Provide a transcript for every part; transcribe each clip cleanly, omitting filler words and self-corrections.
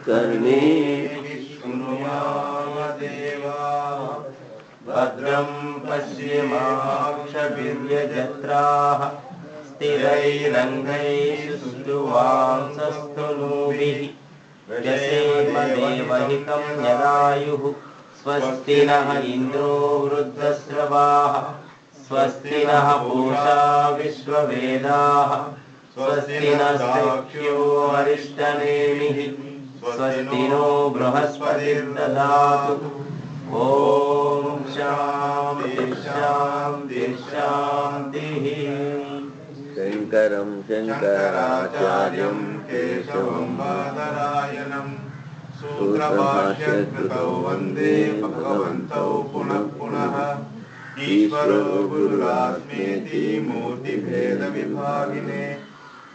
कर्णेभिः शृणुयाम देवाः भद्रं पश्येमाक्षभिर्यजत्राः स्थिरैरङ्गैः सुष्ठुवांसस्तनूभिः व्यसेम देवहितं यदायुः स्वस्ति नः इन्द्रो वृद्धश्रवाः स्वस्ति नः पूषा विश्ववेदाः स्वस्ति नः साक्ष्यो अरिष्टनेमिः स्वस्ति नो बृहस्पतिर्दधातु ॐ शान्ति शान्ति शान्तिः। शङ्करं शङ्कराचार्यं केशवं बादरायणं सूत्रभाष्यकृतौ वन्दे भगवन्तौ पुनः पुनः। ईश्वरो गुरुरात्मेति मूर्तिभेदविभागिने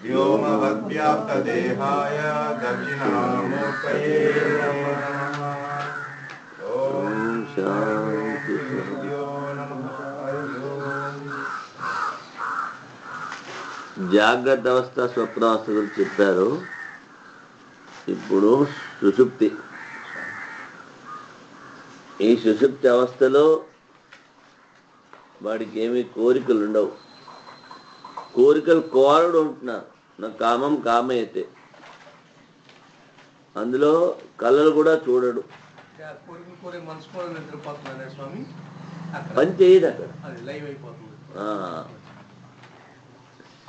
व्योमवद्व्याप्तदेहाय दक्षिणामूर्तये नमः। ॐ शान्ति జాగ్రత్త అవస్థ స్వప్నావస్థ గురించి చెప్పారు. ఇప్పుడు సుషుప్తి. ఈ సుషుప్తి అవస్థలో వాడికి ఏమీ కోరికలు ఉండవు. కోరికలు కోరడు ఉంటున్నారు. నా కామం కామయతే. అందులో కళలు కూడా చూడడు. పని చేయదు అక్కడ.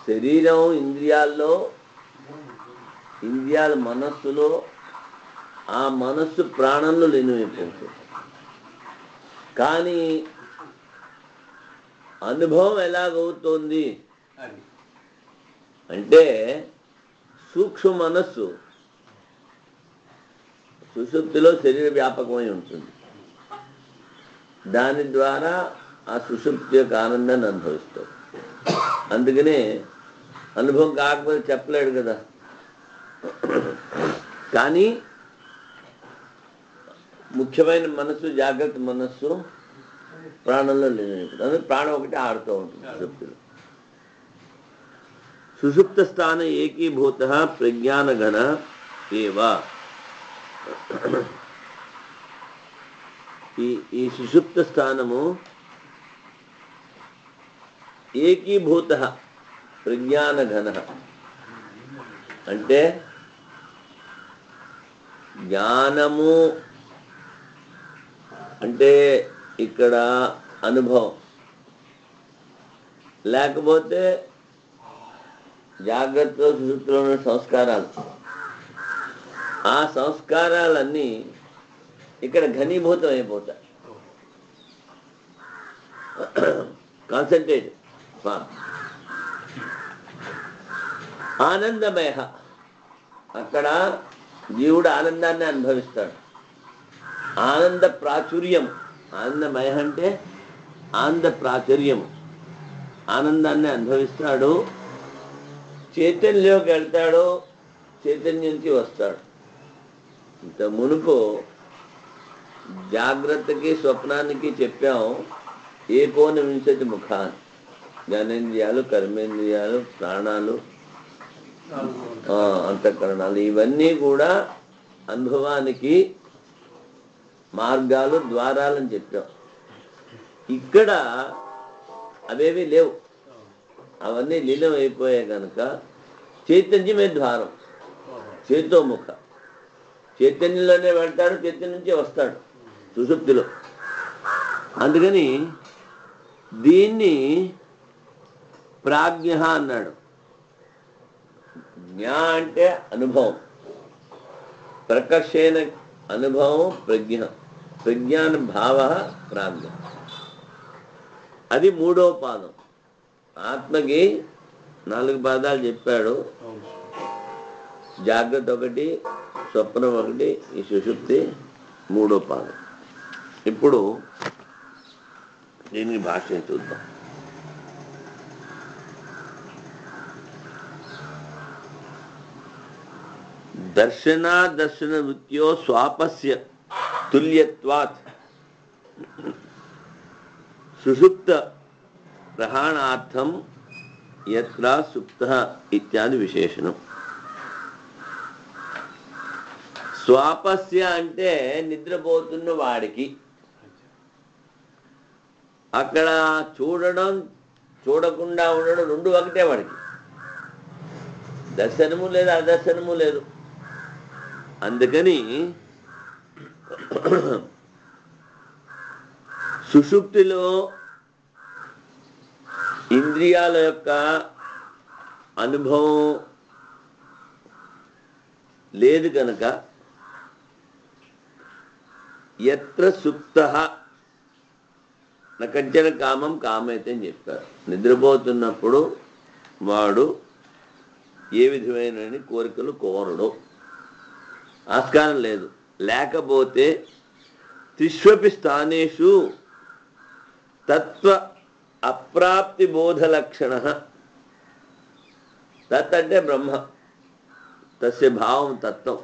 శరీరం ఇంద్రియాల్లో, ఇంద్రియాల మనస్సులో, ఆ మనస్సు ప్రాణంలో లీనమైపోతుంది. కానీ అనుభవం ఎలాగవుతోంది అంటే సూక్ష్మ మనస్సు సుషుప్తిలో శరీర వ్యాపకమై ఉంటుంది. దాని ద్వారా ఆ సుషుప్తి యొక్క ఆనందాన్ని అనుభవిస్తాం. అందుకనే అనుభవం కాకపోతే చెప్పలేడు కదా. కానీ ముఖ్యమైన మనస్సు, జాగ్రత్త మనస్సు ప్రాణంలో లేదు. అందుకే ప్రాణం ఒకటి ఆడుతూ ఉంటుంది సుషుప్తిలో. సుషుప్త స్థాన ఏకీభూత ప్రజ్ఞానఘన ఏవ. ఈ సుషుప్త స్థానము ఏకీభూత ప్రజ్ఞానఘన అంటే జ్ఞానము అంటే ఇక్కడ అనుభవం, లేకపోతే జాగ్రత్త సుషుప్తిలో ఉన్న సంస్కారాలు. ఆ సంస్కారాలన్నీ ఇక్కడ ఘనీభూతం అయిపోతాయి. కాన్సన్ట్రేట్. ఆనందమయ. అక్కడ జీవుడు ఆనందాన్ని అనుభవిస్తాడు. ఆనంద ప్రాచుర్యం. ఆనందమయ అంటే ఆనంద ప్రాచుర్యం. ఆనందాన్ని అనుభవిస్తాడు. చైతన్యంలోకి వెళ్తాడు, చైతన్యంకి వస్తాడు. ఇంత మునుపు జాగ్రత్తకి స్వప్నానికి చెప్పాం ఏకోన వింశతి ముఖాన్ని. జ్ఞానేంద్రియాలు, కర్మేంద్రియాలు, ప్రాణాలు, అంతఃకరణాలు, ఇవన్నీ కూడా అనుభవానికి మార్గాలు, ద్వారాలని చెప్పాం. ఇక్కడ అవేవి లేవు. అవన్నీ లీనం అయిపోయాయి కనుక చైతన్యమే ద్వారం. చేతోముఖ. చైతన్యంలోనే వెళ్తాడు, చైతన్యం నుంచే వస్తాడు సుషుప్తిలో. అందుకని దీన్ని ప్రాజ్ఞ అన్నాడు. జ్ఞా అంటే అనుభవం. ప్రకర్షేణ అనుభవం ప్రజ్ఞ. ప్రజ్ఞాన భావ ప్రాజ్ఞ. అది మూడో పాదం. ఆత్మకి 4 పాదాలు చెప్పాడు. జాగ్రత్త ఒకటి, స్వప్నం ఒకటి, ఈ సుషుప్తి మూడో పాదం. ఇప్పుడు దీనికి భాష్యం చూద్దాం. దర్శన వృత్యో స్వాపస్య తుల్యత్వాత్ సుషుప్త ప్రహాణార్థం యత్ర సుప్తః ఇత్యాది విశేషణం. స్వాపస్య అంటే నిద్రపోతున్న వాడికి. అక్కడ చూడడం చూడకుండా ఉండడం రెండు ఒకటే వాడికి. దర్శనము లేదు, అదర్శనము లేదు. అందుకని సుషుప్తిలో ఇంద్రియాల యొక్క అనుభవం లేదు కనుక యత్ర సుప్తః నకంచన కామం కామైతే అని చెప్పారు. నిద్రపోతున్నప్పుడు వాడు ఏ విధమైన కోరికలు కోరడు, ఆస్కారం లేదు. లేకపోతే త్రిష్వపి స్థానేషు తత్వ అప్రాప్తి బోధ లక్షణ. తత్ అంటే బ్రహ్మ, తస్య భావం తత్వం.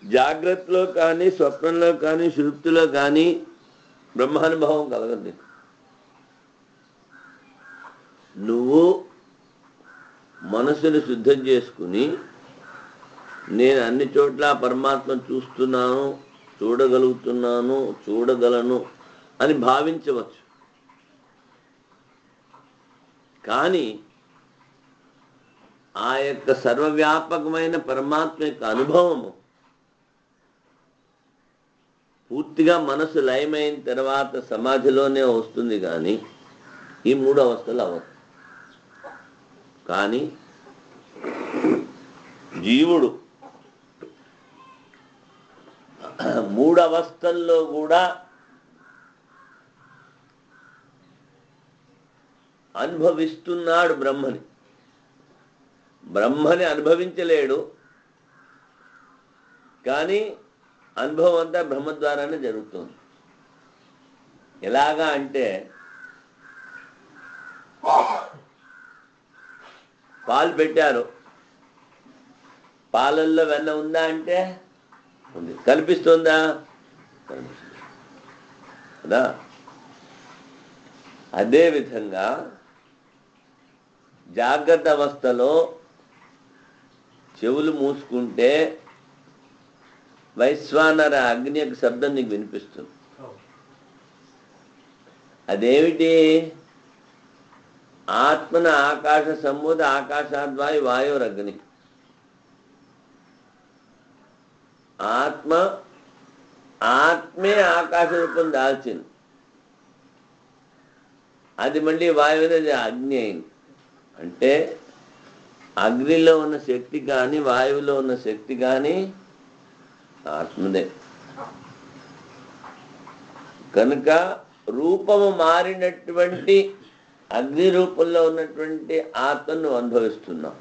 జాగ్రత్తలో కానీ స్వప్నంలో కానీ సుషుప్తిలో కానీ బ్రహ్మానుభవం కలగదు. నువ్వు మనసుని శుద్ధం చేసుకుని నేను అన్ని చోట్ల పరమాత్మ చూస్తున్నాను, చూడగలుగుతున్నాను, చూడగలను అని భావించవచ్చు. కానీ ఆ యొక్క సర్వవ్యాపకమైన పరమాత్మ యొక్క అనుభవము పూర్తిగా మనసు లయమైన తర్వాత సమాధిలోనే వస్తుంది. కానీ ఈ మూడు అవస్థలు అవ్వదు. కానీ జీవుడు మూడు అవస్థల్లో కూడా అనుభవిస్తున్నాడు బ్రహ్మని. బ్రహ్మని అనుభవించలేడు, కానీ అనుభవం అంతా బ్రహ్మ ద్వారానే జరుగుతుంది. ఎలాగా అంటే పాలు పెట్టారు, పాలల్లో వెన్న ఉందా అంటే ఉంది. కనిపిస్తుందా? కనిపిస్తుంది కదా. అదేవిధంగా జాగ్రత్త అవస్థలో చెవులు మూసుకుంటే వైశ్వానర అగ్ని యొక్క శబ్దం నీకు వినిపిస్తుంది. అదేమిటి? ఆత్మన ఆకాశ సంబోధ ఆకాశాద్వాయు వాయురగ్ని. ఆత్మే ఆకాశ రూపం దాల్చింది, అది మళ్ళీ వాయువు అగ్ని అయింది. అంటే అగ్నిలో ఉన్న శక్తి కానీ వాయువులో ఉన్న శక్తి కానీ ఆత్మదే. కనుక రూపము మారినటువంటి అగ్ని రూపంలో ఉన్నటువంటి ఆత్మను అనుభవిస్తున్నాం.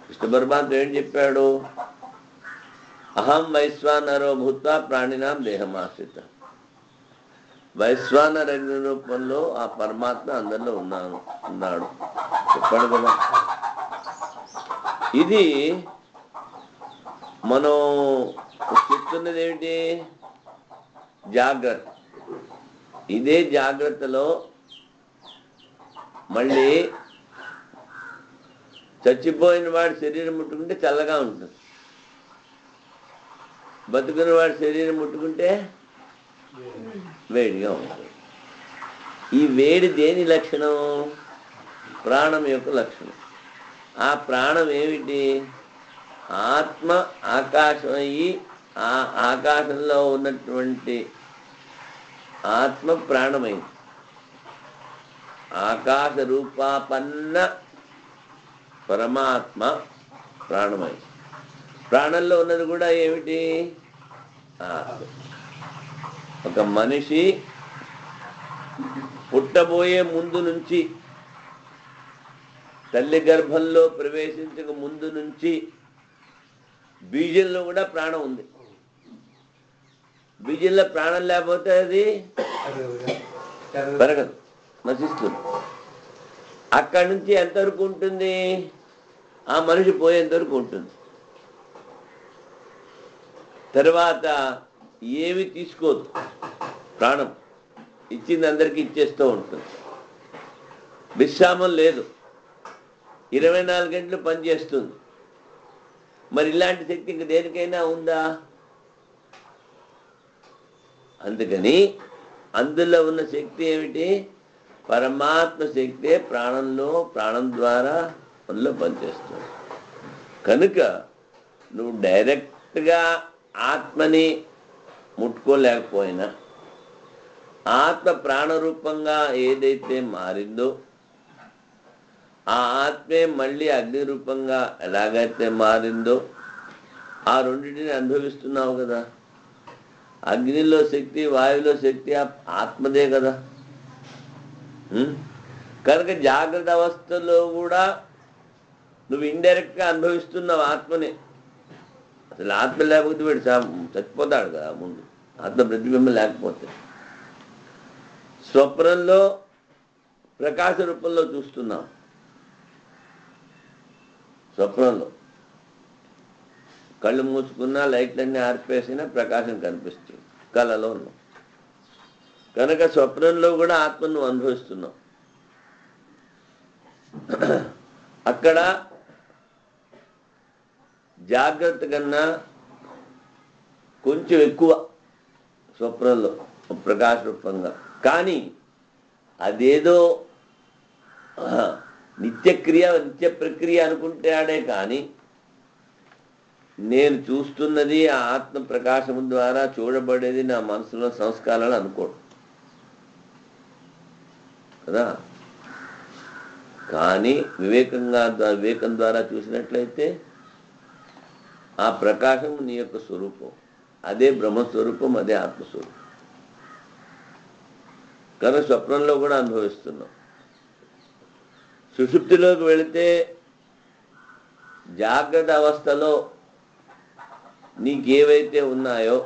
కృష్ణ పరమాత్మ ఏం చెప్పాడు? అహం వైశ్వానరో భూత్వా ప్రాణినాం దేహమాశ్రిత. వైశ్వానర అగ్ని రూపంలో ఆ పరమాత్మ అందరిలో ఉన్నాడు చెప్పాడు కదా. ఇది మనం చెప్తున్నది ఏమిటి? జాగ్రత్త. ఇదే జాగ్రత్తలో మళ్ళీ చచ్చిపోయిన వాడి శరీరం ముట్టుకుంటే చల్లగా ఉంటుంది, బతుకున్న వాడి శరీరం ముట్టుకుంటే వేడిగా ఉంటుంది. ఈ వేడి దేని లక్షణం? ప్రాణం యొక్క లక్షణం. ఆ ప్రాణం ఏమిటి? ఆత్మ ఆకాశం అయ్యి ఆ ఆకాశంలో ఉన్నటువంటి ఆత్మ ప్రాణమైంది. ఆకాశ రూపాపన్న పరమాత్మ ప్రాణమైంది. ప్రాణంలో ఉన్నది కూడా ఏమిటి? ఆత్మ. ఒక మనిషి పుట్టబోయే ముందు నుంచి, తల్లి గర్భంలో ప్రవేశించక ముందు నుంచి బీజంలో కూడా ప్రాణం ఉంది. బీజంలో ప్రాణం లేకపోతే అది పెరగదు, నశిస్తుంది. అక్కడి నుంచి ఎంతవరకు ఉంటుంది? ఆ మనిషి పోయేంతవరకు ఉంటుంది. తర్వాత ఏమి తీసుకోదు, ప్రాణం ఇచ్చింది అందరికీ ఇచ్చేస్తూ ఉంటుంది. విశ్రామం లేదు, 24 గంటలు పనిచేస్తుంది. మరి ఇలాంటి శక్తి ఇంక దేనికైనా ఉందా? అందుకని అందులో ఉన్న శక్తి ఏమిటి? పరమాత్మ శక్తే ప్రాణం ద్వారా మనలో పనిచేస్తుంది. కనుక నువ్వు డైరెక్ట్గా ఆత్మని ముట్టుకోలేకపోయినా ఆత్మ ప్రాణరూపంగా ఏదైతే మారిందో ఆ ఆత్మే మళ్ళీ అగ్ని రూపంగా ఎలాగైతే మారిందో ఆ రెండింటిని అనుభవిస్తున్నావు కదా. అగ్నిలో శక్తి, వాయువులో శక్తి ఆత్మదే కదా. కనుక జాగ్రత్త అవస్థలో కూడా నువ్వు ఇండైరెక్ట్గా అనుభవిస్తున్నావు ఆత్మనే. అసలు ఆత్మ లేకపోతే వీడు చచ్చిపోతాడు కదా ముందు, ఆత్మ ప్రతిబింబం లేకపోతే. స్వప్నంలో ప్రకాశ రూపంలో చూస్తున్నాం. స్వప్నంలో కళ్ళు మూసుకున్నా, లైట్లన్నీ ఆర్పేసినా ప్రకాశం కనిపిస్తుంది. కళలో ఉన్నాం కనుక స్వప్నంలో కూడా ఆత్మను అనుభవిస్తున్నాం. అక్కడ జాగ్రత్త కన్నా కొంచెం ఎక్కువ స్వప్నంలో ప్రకాశ రూపంగా. కానీ అదేదో నిత్య ప్రక్రియ అనుకుంటాడే కానీ నేను చూస్తున్నది ఆ ఆత్మ ప్రకాశము ద్వారా చూడబడేది నా మనసులో సంస్కారాలు అనుకోడు కదా. కానీ వివేకం ద్వారా చూసినట్లయితే ఆ ప్రకాశం నీ యొక్క స్వరూపం, అదే బ్రహ్మస్వరూపం, అదే ఆత్మస్వరూపం. కనుక స్వప్నంలో కూడా అనుభవిస్తున్నాం. సుషుప్తిలోకి వెళితే జాగ్రత్త అవస్థలో నీకేవైతే ఉన్నాయో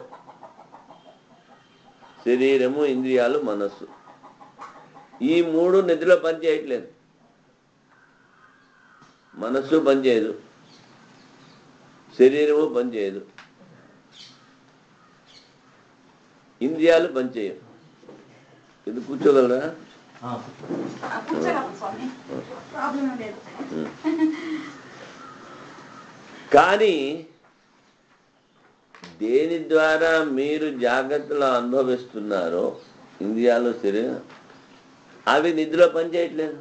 శరీరము, ఇంద్రియాలు, మనస్సు, ఈ మూడు నిద్రలో పనిచేయట్లేదు. మనస్సు పనిచేయదు, శరీరము పనిచేయదు, ఇంద్రియాలు పనిచేయవు. ఇది కూర్చోగలరా? కానీ దేని ద్వారా మీరు జాగ్రత్తలో అనుభవిస్తున్నారో ఇంద్రియాలు, శరీరం, అవి నిద్రలో పనిచేయట్లేదు.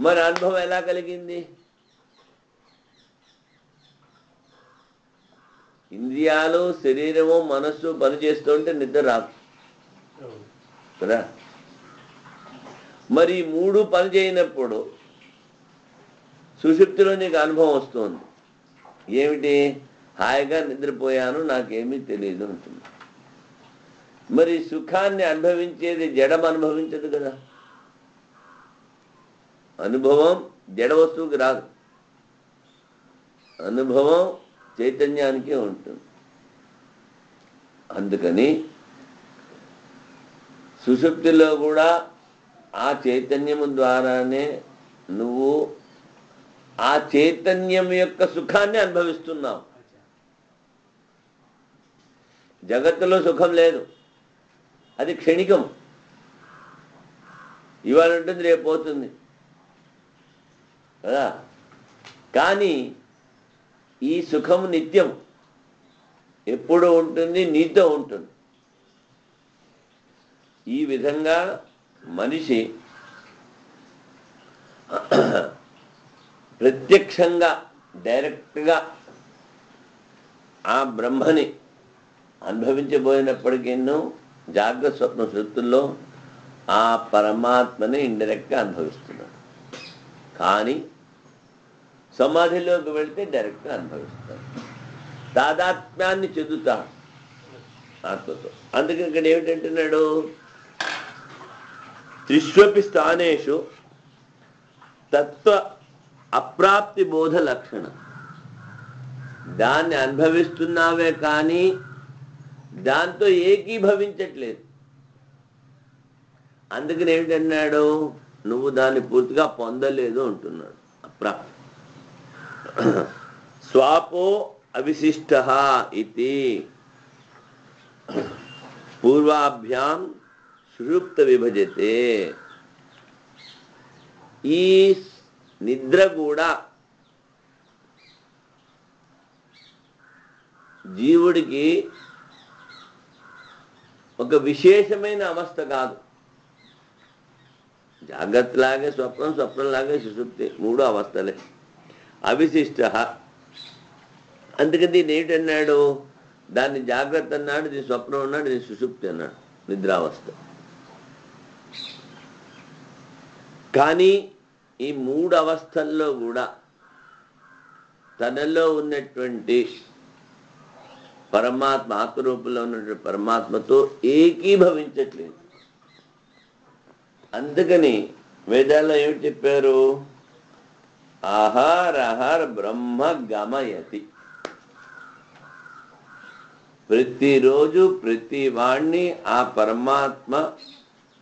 మరి అనుభవం ఎలా కలిగింది? ఇంద్రియాలు, శరీరము, మనస్సు పనిచేస్తుంటే నిద్ర రాదు కదా. మరి మూడు పని చేయనప్పుడు సుషుప్తిలో నీకు అనుభవం వస్తుంది. ఏమిటి? హాయిగా నిద్రపోయాను, నాకేమీ తెలియదు అంటుంది. మరి సుఖాన్ని అనుభవించేది జడం అనుభవించదు కదా. అనుభవం జడ వస్తువుకి రాదు, అనుభవం చైతన్యానికే ఉంటుంది. అందుకని సుషుప్తిలో కూడా ఆ చైతన్యము ద్వారానే నువ్వు ఆ చైతన్యం యొక్క సుఖాన్ని అనుభవిస్తున్నావు. జగత్తులో సుఖం లేదు, అది క్షణికం. ఇవాళ ఉంటుంది, రేపు పోతుంది కదా. కానీ ఈ సుఖం నిత్యం, ఎప్పుడు ఉంటుంది, నీతో ఉంటుంది. ఈ విధంగా మనిషి ప్రత్యక్షంగా డైరెక్ట్గా ఆ బ్రహ్మని అనుభవించబోయినప్పటికీ జాగ్రత్త స్వప్న శృతుల్లో ఆ పరమాత్మని ఇండైరెక్ట్గా అనుభవిస్తున్నాడు. కానీ సమాధిలోకి వెళ్తే డైరెక్ట్గా అనుభవిస్తాడు, తాదాత్మ్యాన్ని చెందుతాడు ఆత్మతో. అందుకని ఇక్కడ ఏమిటంటున్నాడు? త్రిష్వపి స్థానేషు తత్వ అప్రాప్తి బోధ లక్షణ. దాన్ని అనుభవిస్తున్నావే కానీ దాంతో ఏకీభవించట్లేదు. అందుకని ఏమిటన్నాడు? నువ్వు దాన్ని పూర్తిగా పొందలేదు అంటున్నాడు. అప్రాప్తి. స్వాపో అవిశిష్ట ఇది పూర్వాభ్యాం సుషుప్త విభజతే. ఈ నిద్ర కూడా జీవుడికి ఒక విశేషమైన అవస్థ కాదు. జాగ్రత్తలాగే స్వప్నం, స్వప్నంలాగే సుషుప్తి, మూడు అవస్థలే. అవిశిష్ట. అందుకని దీన్ని ఏంటన్నాడు? దాన్ని జాగ్రత్త అన్నాడు, దీని స్వప్నం అన్నాడు, దీని సుషుప్తి అన్నాడు, నిద్రావస్థ. కానీ ఈ మూడు అవస్థల్లో కూడా తనలో ఉన్నటువంటి పరమాత్మ, ఆత్మరూపంలో ఉన్నటువంటి పరమాత్మతో ఏకీభవించట్లేదు. అందుకని వేదాల్లో ఏమిటి చెప్పారు? ఆహారహర బ్రహ్మ గమయతి. ప్రతిరోజు ప్రతి వాణ్ణి ఆ పరమాత్మ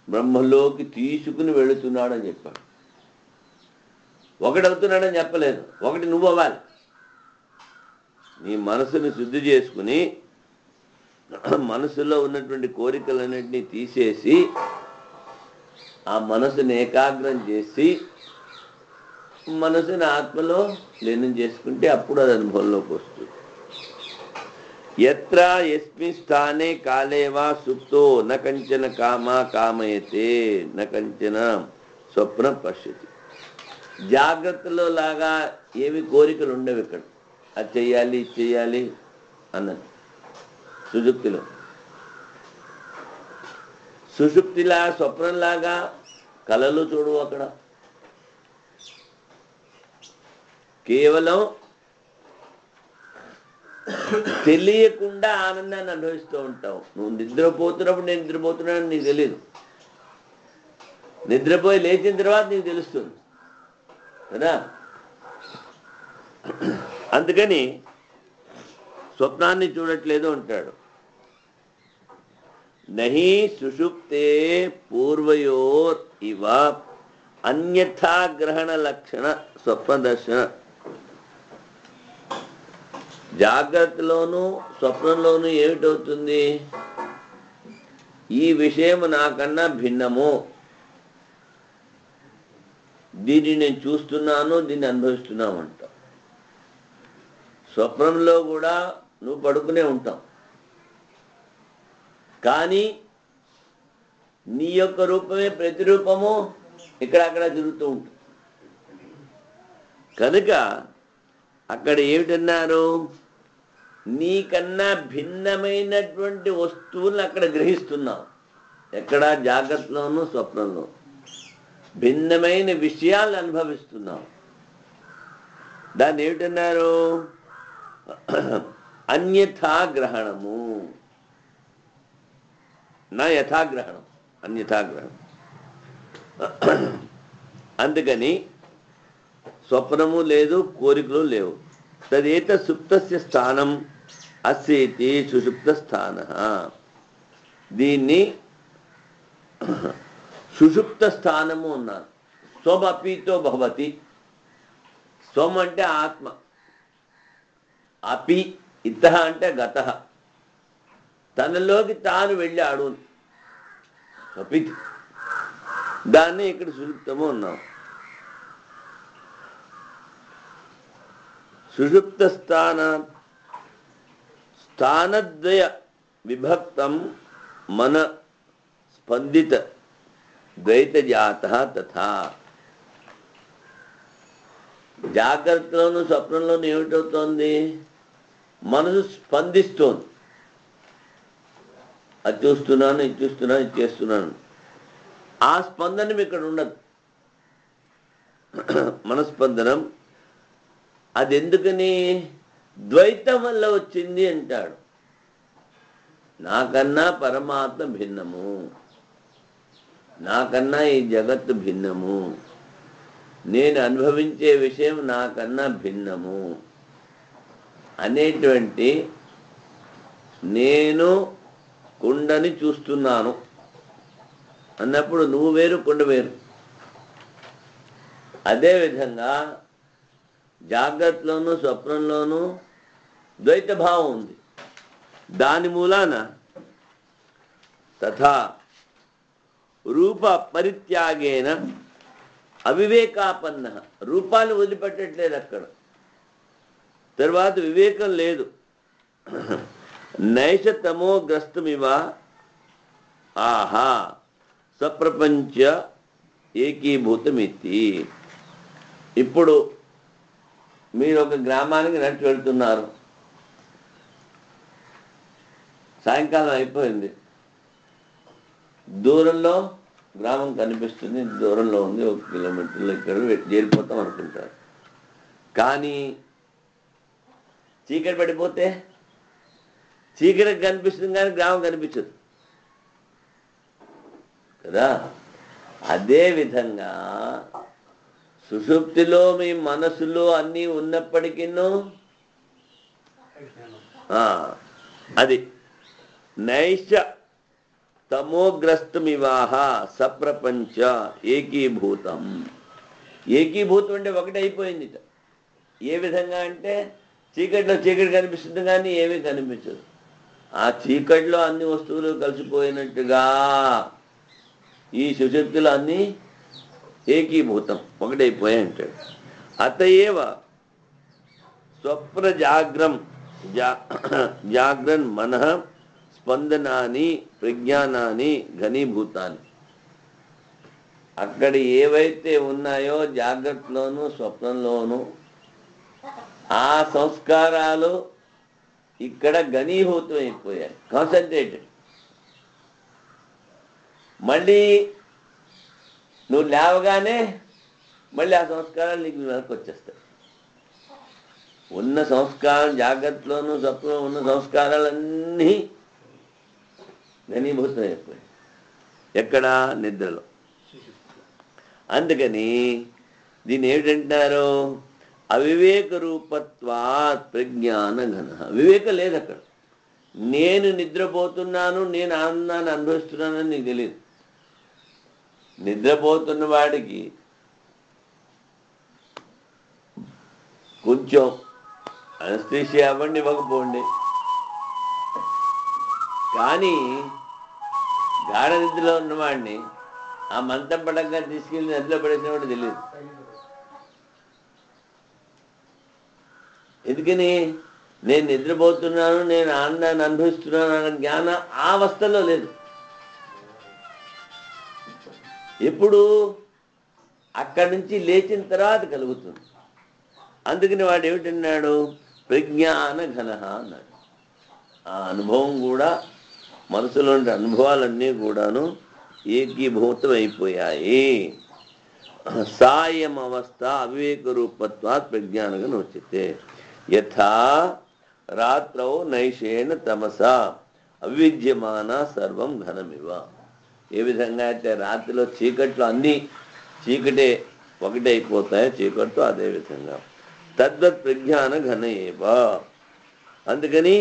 బ్రహ్మలోకి తీసుకుని వెళుతున్నాడని చెప్పాడు. ఒకటవుతున్నాడని చెప్పలేదు, ఒకటి నువ్వు అవ్వాలి. నీ మనసుని శుద్ధి చేసుకుని మనసులో ఉన్నటువంటి కోరికలన్నింటినీ తీసేసి ఆ మనసుని ఏకాగ్రం చేసి మనసుని ఆత్మలో లీనం చేసుకుంటే అప్పుడు అది అనుభవంలోకి వస్తుంది. యత్ర యస్మిన్ స్థానే కాలే వా సుప్తో న కంచన కామా కామయతే న కంచన స్వప్న పశ్యతి. జాగ్రత్తలో లాగా ఏమి కోరికలు ఉండవు ఇక్కడ. అది చెయ్యాలి, ఇది చెయ్యాలి అన్నది సుషుప్తిలో. సుషుప్తిలా స్వప్నంలాగా కలలు చూడు. అక్కడ కేవలం తెలియకుండా ఆనందాన్ని అనుభవిస్తూ ఉంటావు. నువ్వు నిద్రపోతున్నప్పుడు నేను నిద్రపోతున్నానని నీకు తెలియదు. నిద్రపోయి లేచిన తర్వాత నీకు తెలుస్తుంది కదా. అందుకని స్వప్నాన్ని చూడట్లేదు అంటాడు. నహి సుషుప్తే పూర్వయోర్ ఇవ అన్యథా గ్రహణ లక్షణ స్వప్నదర్శన. జాగ్రత్తలోనూ స్వప్నంలోనూ ఏమిటవుతుంది? ఈ విషయం నాకన్నా భిన్నము, దీన్ని నేను చూస్తున్నాను, దీన్ని అనుభవిస్తున్నావు అంట. స్వప్నంలో కూడా నువ్వు పడుకునే ఉంటావు, కానీ నీ యొక్క రూపమే ప్రతిరూపము ఇక్కడక్కడ తిరుగుతూ ఉంటుంది. కనుక అక్కడ ఏమిటన్నారు? నీకన్నా భిన్నమైనటువంటి వస్తువులను అక్కడ గ్రహిస్తున్నావు. ఎక్కడ? జాగ్రత్తలోనూ స్వప్నంలో భిన్నమైన విషయాలు అనుభవిస్తున్నావు. దాన్ని ఏమిటన్నారు? అన్యథా గ్రహణము, నా యథాగ్రహణం, అన్యథాగ్రహణం. అందుకని స్వప్నము లేదు, కోరికలు లేవు. తదేత సుప్తస్య స్థానం అస్యేతి సుషుప్త స్థాన. దీన్ని సుషుప్త స్థానము అన్నారు. స్వమపితో భవతి. స్వం అంటే ఆత్మ, అపి ఇత అంటే గత, తనలోకి తాను వెళ్ళాడు. స్వపితి, దాన్ని ఇక్కడ సుషుప్తము అన్నాం. సుషుప్త స్థానద్వయ విభక్తం మన స్పందిత ద్వైత జాత తథా. జాగ్రత్తలోను స్వప్నంలోను ఏమిటవుతోంది? మనసు స్పందిస్తోంది. అది చూస్తున్నాను, ఇది చూస్తున్నాను, ఇది చేస్తున్నాను. ఆ స్పందనం ఇక్కడ ఉండదు. మనస్పందనం అది ఎందుకని? ద్వైతం వల్ల వచ్చింది అంటాడు. నాకన్నా పరమాత్మ భిన్నము, నాకన్నా ఈ జగత్తు భిన్నము, నేను అనుభవించే విషయం నాకన్నా భిన్నము అనేటువంటి, నేను కుండని చూస్తున్నాను అన్నప్పుడు నువ్వు వేరు, కుండ వేరు. అదేవిధంగా జాగ్రత్తలోనూ స్వప్నంలోనూ ద్వైత భావం ఉంది. దాని మూలాన తథా రూప పరిత్యాగేన అవివేకాపన్న. రూపాన్ని వదిలిపెట్టట్లేదు అక్కడ. తర్వాత వివేకం లేదు. నైషతమోగ్రస్తమివ ఆహా సప్రపంచ ఏకీభూతమితి. ఇప్పుడు మీరు ఒక గ్రామానికి నడిచి వెళ్తున్నారు. సాయంకాలం అయిపోయింది. దూరంలో గ్రామం కనిపిస్తుంది, దూరంలో ఉంది, 1 కిలోమీటర్లు, ఇక్కడ చేరిపోతాం అనుకుంటారు. కానీ చీకటి పడిపోతే చీకటి కనిపిస్తుంది కానీ గ్రామం కనిపించదు కదా. అదే విధంగా సుషుప్తిలో మీ మనసులో అన్నీ ఉన్నప్పటికీ అది నైష తమోగ్రస్తమివాహ సప్రపంచ ఏకీభూతం. ఏకీభూతం అంటే ఒకటి అయిపోయింది. ఏ విధంగా అంటే చీకటిలో చీకటి కనిపిస్తుంది కానీ ఏమీ కనిపించదు. ఆ చీకటిలో అన్ని వస్తువులు కలిసిపోయినట్టుగా ఈ సుషుప్తిలో అన్నీ ఏకీభూతం ఒకటైపోయాయి అంటాడు. అతయేవ స్వప్న జాగ్రన్ మనః స్పందనాని ప్రజ్ఞానాని ఘనీభూతాన్ని. అక్కడ ఏవైతే ఉన్నాయో జాగ్రత్తలోను స్వప్నంలోను ఆ సంస్కారాలు ఇక్కడ ఘనీభూతం అయిపోయాయి, కాన్సన్ట్రేటెడ్. మళ్ళీ నువ్వు లేవగానే మళ్ళీ ఆ సంస్కారాలు నీకు వెనక్కి వచ్చేస్తాయి. ఉన్న సంస్కారం జాగ్రత్తలోను స్వప్నంలో ఉన్న సంస్కారాలన్నీ ఘనీభూతం అయిపోయాయి ఎక్కడ? నిద్రలో. అందుకని దీన్ని ఏమిటంటారు? అవివేక రూపత్వాత్ ప్రజ్ఞాన ఘన. వివేకం లేదు అక్కడ. నేను నిద్రపోతున్నాను, నేను ఆనందాన్ని అనుభవిస్తున్నానని నీకు తెలియదు. నిద్రపోతున్న వాడికి కొంచెం అనస్థీషియా అవ్వండి ఇవ్వకపోండి, కానీ గాఢ నిద్రలో ఉన్నవాడిని ఆ మంతం పడంగా తీసుకెళ్ళి నదిలో పడేసిన వాడు తెలియదు. ఎందుకని? నేను నిద్రపోతున్నాను, నేను ఆనందాన్ని అనుభవిస్తున్నాను అన్న జ్ఞానం ఆ అవస్థలో లేదు. ఎప్పుడు? అక్కడి నుంచి లేచిన తర్వాత కలుగుతుంది. అందుకని వాడు ఏమిటన్నాడు? ప్రజ్ఞాన ఘన అన్నాడు. ఆ అనుభవం కూడా, మనసులోని అనుభవాలన్నీ కూడాను ఏకీభూతం అయిపోయాయి. సాయం అవస్థ అవివేక రూపత్వాత్ ప్రజ్ఞానగా నోచితే యథా రాత్రౌ నైషేణ తమస అవిద్యమాన సర్వం ఘనమివ. ఏ విధంగా అయితే రాత్రిలో చీకట్లో అన్నీ చీకటే ఒకటే అయిపోతాయో చీకటితో, అదేవిధంగా తద్వత్ ప్రజ్ఞాన ఘన ఏవ. అందుకని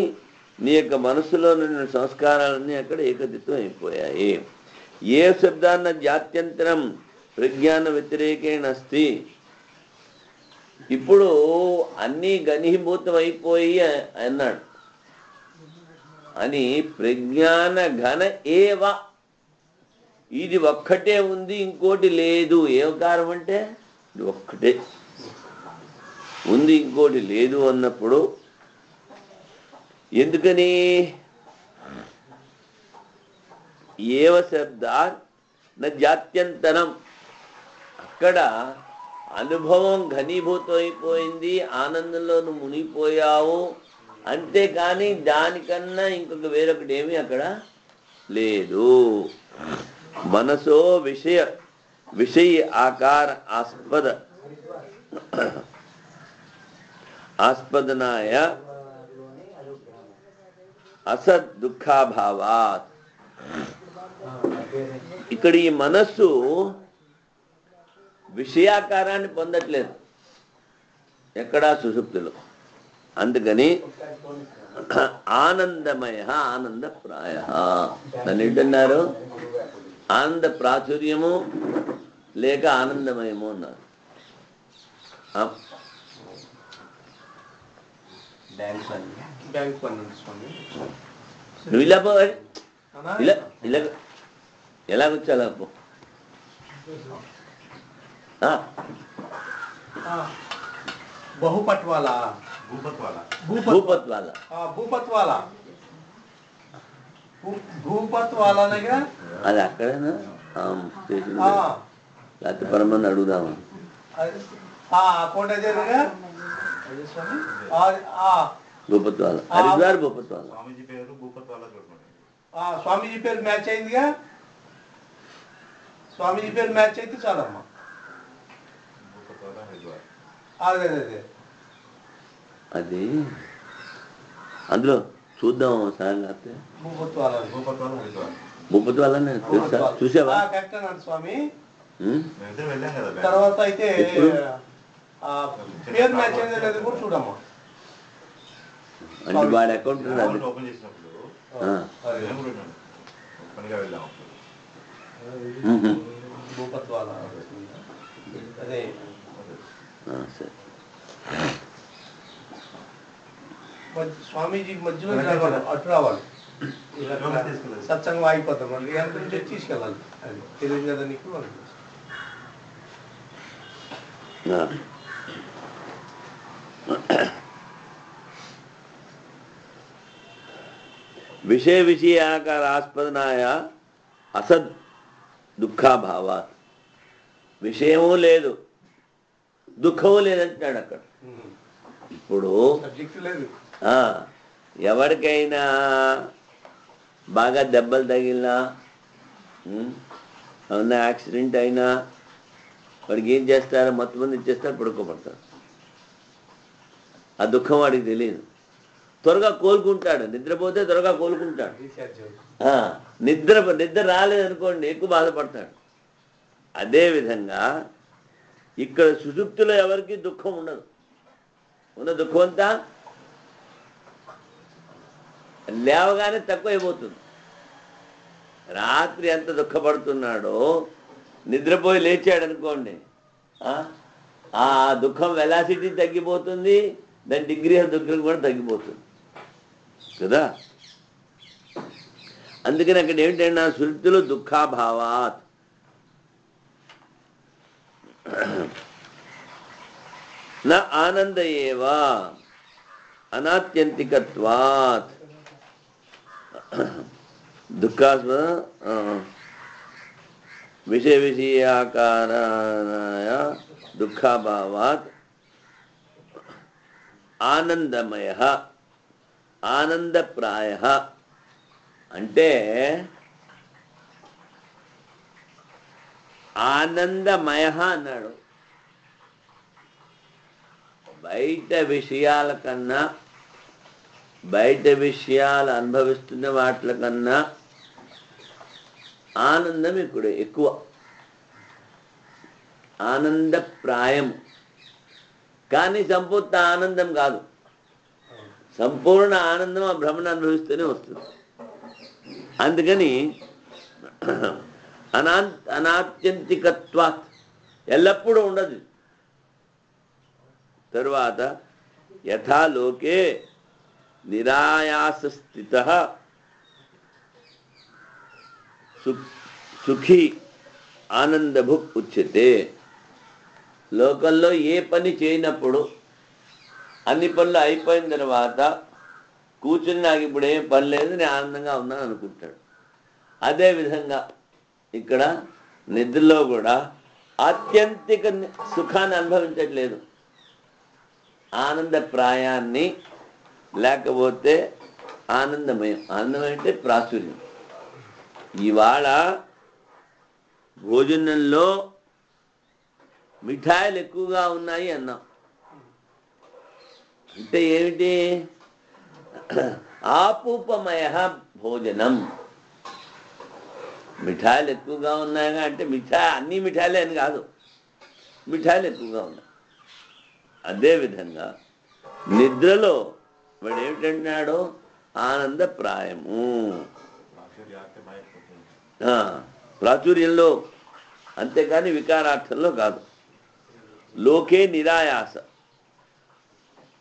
నీ యొక్క మనసులో ఉన్న సంస్కారాలన్నీ అక్కడ ఏకత్వం అయిపోయాయి. ఏ శబ్దాన్న జాత్యంతరం ప్రజ్ఞాన వ్యతిరేకేణ అస్తి. ఇప్పుడు అన్నీ ఘనీభూతం అయిపోయి అన్నాడు అని ప్రజ్ఞాన ఘన ఏవ. ఇది ఒక్కటే ఉంది, ఇంకోటి లేదు. ఏం కారణం అంటే ఇది ఒక్కటే ఉంది, ఇంకోటి లేదు అన్నప్పుడు ఎందుకని? ఏవ శబ్దా న జాత్యంతరం. అక్కడ అనుభవం ఘనీభూతం అయిపోయింది, ఆనందంలో నువ్వు మునిగిపోయావు, అంతేకాని దానికన్నా ఇంకొక వేరొకటి ఏమీ అక్కడ లేదు. మనసో విషయ ఆకార ఆస్పదనాయ అసద్ దుఃఖాభావాత్. ఇక్కడ ఈ మనస్సు విషయాకారాన్ని పొందట్లేదు ఎక్కడా? సుషుప్తిలో. అందుకని ఆనందమయ ఆనందప్రాయ. దాన్ని ఏంటన్నారు? ఆనంద ప్రాచుర్యము లేక ఆనందమయము అన్నారు. నువ్వు ఇలా పో, ఇలా ఇలా ఎలా కూర్చోాలా పో. बहुपट वाला భూపత్వాల అది అక్కడేనా లేకపోతే పరమని అడుగుదామా? భూపత్వాల, హరిద్వార్ భూపత్వాల. స్వామీజీ పేరు మ్యాచ్ అయిందిగా, స్వామీజీ పేరు మ్యాచ్ అయితే చాలమ్మా. అదే అదే అది అందులో చూద్దాం సార్. లేకపోతే భూపత్వాలని తెలుసా, చూసావా? స్వామి తర్వాత అయితే పేరు మ్యాచ్ అయిందో లేదు కూడా చూడమ్మా. అంటే వాడి అకౌంట్ సరే. స్వామీజీ మధ్యలో అటు రావాలి, సత్సంగం ఆగిపోతాం. మళ్ళీ వెనక నుంచి తీసుకెళ్ళాలి. అది తెలియదు కదా నీకు. విషయ విషయాకారాస్పదనాయ అసద్ దుఃఖాభావా. విషయము లేదు, దుఃఖము లేదంటున్నాడు అక్కడ. ఇప్పుడు ఎవరికైనా బాగా దెబ్బలు తగిలినా, ఏమన్నా యాక్సిడెంట్ అయినా వాడికి ఏం చేస్తారు? మొత్తం మంది ఇచ్చేస్తారు, పడుకోబడతారు. ఆ దుఃఖం వాడికి తెలియదు. త్వరగా కోలుకుంటాడు, నిద్రపోతే త్వరగా కోలుకుంటాడు. నిద్ర రాలేదనుకోండి ఎక్కువ బాధపడతాడు. అదేవిధంగా ఇక్కడ సుషుప్తిలో ఎవరికి దుఃఖం ఉండదు. ఉన్న దుఃఖం అంతా లేవగానే తక్కువైపోతుంది. రాత్రి ఎంత దుఃఖపడుతున్నాడో నిద్రపోయి లేచాడనుకోండి, ఆ దుఃఖం వెలాసిటీ తగ్గిపోతుంది, దాని డిగ్రీ ఆఫ్ దుఃఖం కూడా తగ్గిపోతుంది కదా. అందుకని అక్కడ ఏమిటంటే సుషుప్తిలో దుఃఖాభావాత్ నా ఆనంద ఏవా అనాత్యంతికత్వాత్ దుఃఖాస్పద విషయ విషయాకారాయ దుఃఖాభావాత్ ఆనందమయ ఆనందప్రాయ. అంటే ఆనందమయ అన్నాడు. బయట విషయాల కన్నా, బయట విషయాలు అనుభవిస్తున్న వాటి కన్నా ఆనందం ఇక్కడ ఎక్కువ. ఆనందప్రాయం కానీ సంపూర్ణ ఆనందం కాదు. సంపూర్ణ ఆనందం ఆ భ్రమణ అనుభవిస్తూనే వస్తుంది. అందుకని అనాత్యంతికత్వాత్ ఎల్లప్పుడూ ఉండదు. తరువాత యథాలోకే నిరాయాస స్థిత సుఖీ ఆనందభుక్ ఉచ్యతే. లోకంలో ఏ పని చేయనప్పుడు అన్ని పనులు అయిపోయిన తర్వాత కూర్చుని నాకు ఇప్పుడు ఏం పని లేదు, నేను ఆనందంగా ఉన్నాను అనుకుంటాడు. అదేవిధంగా ఇక్కడ నిద్రలో కూడా ఆత్యంతిక సుఖాన్ని అనుభవించట్లేదు, ఆనందప్రాయాన్ని, లేకపోతే ఆనందమయం. ఆనందమయం అంటే ప్రాచుర్యం. ఇవాళ భోజనంలో మిఠాయిలు ఎక్కువగా ఉన్నాయి అన్నాం. అంటే ఏమిటి? ఆపూపమయ భోజనం. మిఠాయిలు ఎక్కువగా ఉన్నాయా అంటే అన్ని మిఠాయిలే అని కాదు, మిఠాయిలు ఎక్కువగా ఉన్నాయి. అదేవిధంగా నిద్రలో వాడు ఏమిటంటున్నాడు? ఆనందప్రాయము, ప్రాచుర్యంలో, అంతేకాని వికారార్థంలో కాదు. లోకే నిరాయాస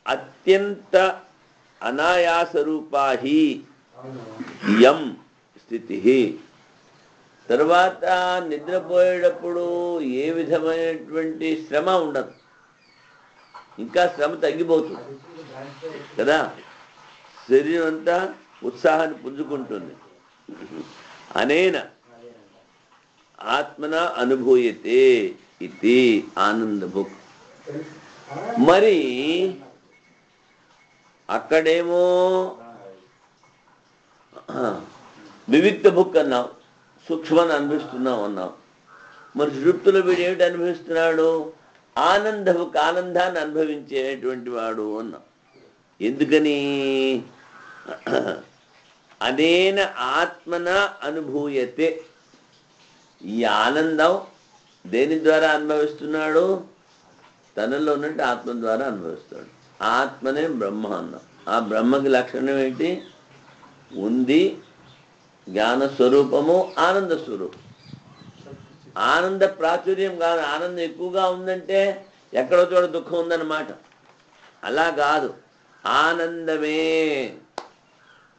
అత్యంత అనాయాస రూపాహి యం స్థితి. తర్వాత నిద్రపోయేటప్పుడు ఏ విధమైనటువంటి శ్రమ ఉండదు, ఇంకా శ్రమ తగ్గిపోతుంది. కదా, శరీరం అంతా ఉత్సాహాన్ని పుంజుకుంటుంది. అనేన ఆత్మన అనుభూయతే ఇది ఆనంద బుక్. మరి అక్కడేమో వివిక్త బుక్ అన్నావు, సూక్ష్మాన్ని అనుభవిస్తున్నావు అన్నావు. మరి సుషుప్తిలో వీడు ఏమిటి అనుభవిస్తున్నాడు? ఆనంద బుక్, ఆనందాన్ని అనుభవించేటువంటి వాడు అన్నావు. ఎందుకని? అనేన ఆత్మన అనుభూయతే. ఈ ఆనందం దేని ద్వారా అనుభవిస్తున్నాడు? తనలో ఉన్నట్టు ఆత్మ ద్వారా అనుభవిస్తాడు. ఆత్మనే బ్రహ్మ అన్నాం. ఆ బ్రహ్మకి లక్షణం ఏంటి? ఉంది, జ్ఞాన స్వరూపము, ఆనంద స్వరూపం. ఆనంద ప్రాచుర్యం కాదు. ఆనందం ఎక్కువగా ఉందంటే ఎక్కడో చోట దుఃఖం ఉందన్నమాట. అలా కాదు, ఆనందమే.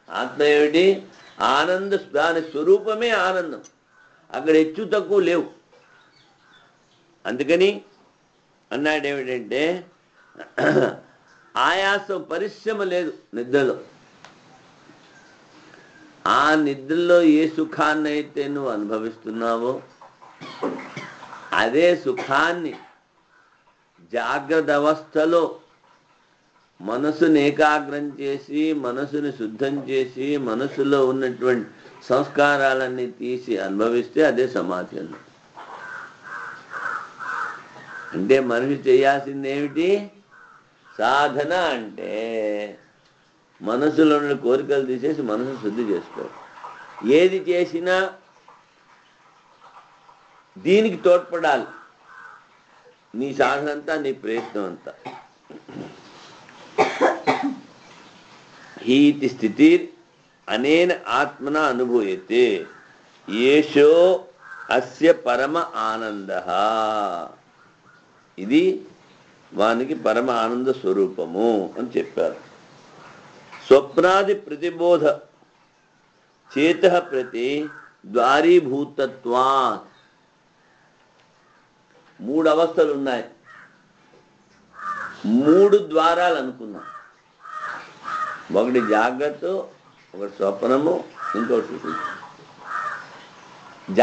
ఆత్మ ఏమిటి? ఆనంద, దాని స్వరూపమే ఆనందం. అక్కడ హెచ్చు తక్కువ లేవు. అందుకని అన్నాడు ఏమిటంటే ఆయాసం, పరిశ్రమ లేదు నిద్రలో. ఆ నిద్రలో ఏ సుఖాన్ని అయితే నువ్వు అనుభవిస్తున్నావో అదే సుఖాన్ని జాగ్రత్త అవస్థలో మనసుని ఏకాగ్రం చేసి, మనసుని శుద్ధం చేసి, మనసులో ఉన్నటువంటి సంస్కారాలన్నీ తీసి అనుభవిస్తే అదే సమాధి అన్నమాట. అంటే మనిషి చేయాల్సింది ఏమిటి? సాధన అంటే మనసులో ఉన్న కోరికలు తీసేసి మనసు శుద్ధి చేసుకోవాలి. ఏది చేసినా దీనికి తోడ్పడాలి. నీ సాధన అంతా, నీ ప్రయత్నం అంతా. హీతి స్థితి అనేన ఆత్మన అనుభూయతే ఏషో అస్య పరమ ఆనంద. ఇది వానికి పరమ ఆనంద స్వరూపము అని చెప్పారు. స్వప్నాది ప్రతిబోధ చేత ప్రతి ద్వారీభూతత్వా. 3 అవస్థలు ఉన్నాయి. 3 ద్వారాలు అనుకున్నాం. ఒకటి జాగ్రత్త, ఒకటి స్వప్నము, ఇంకోటి సుషుప్తి.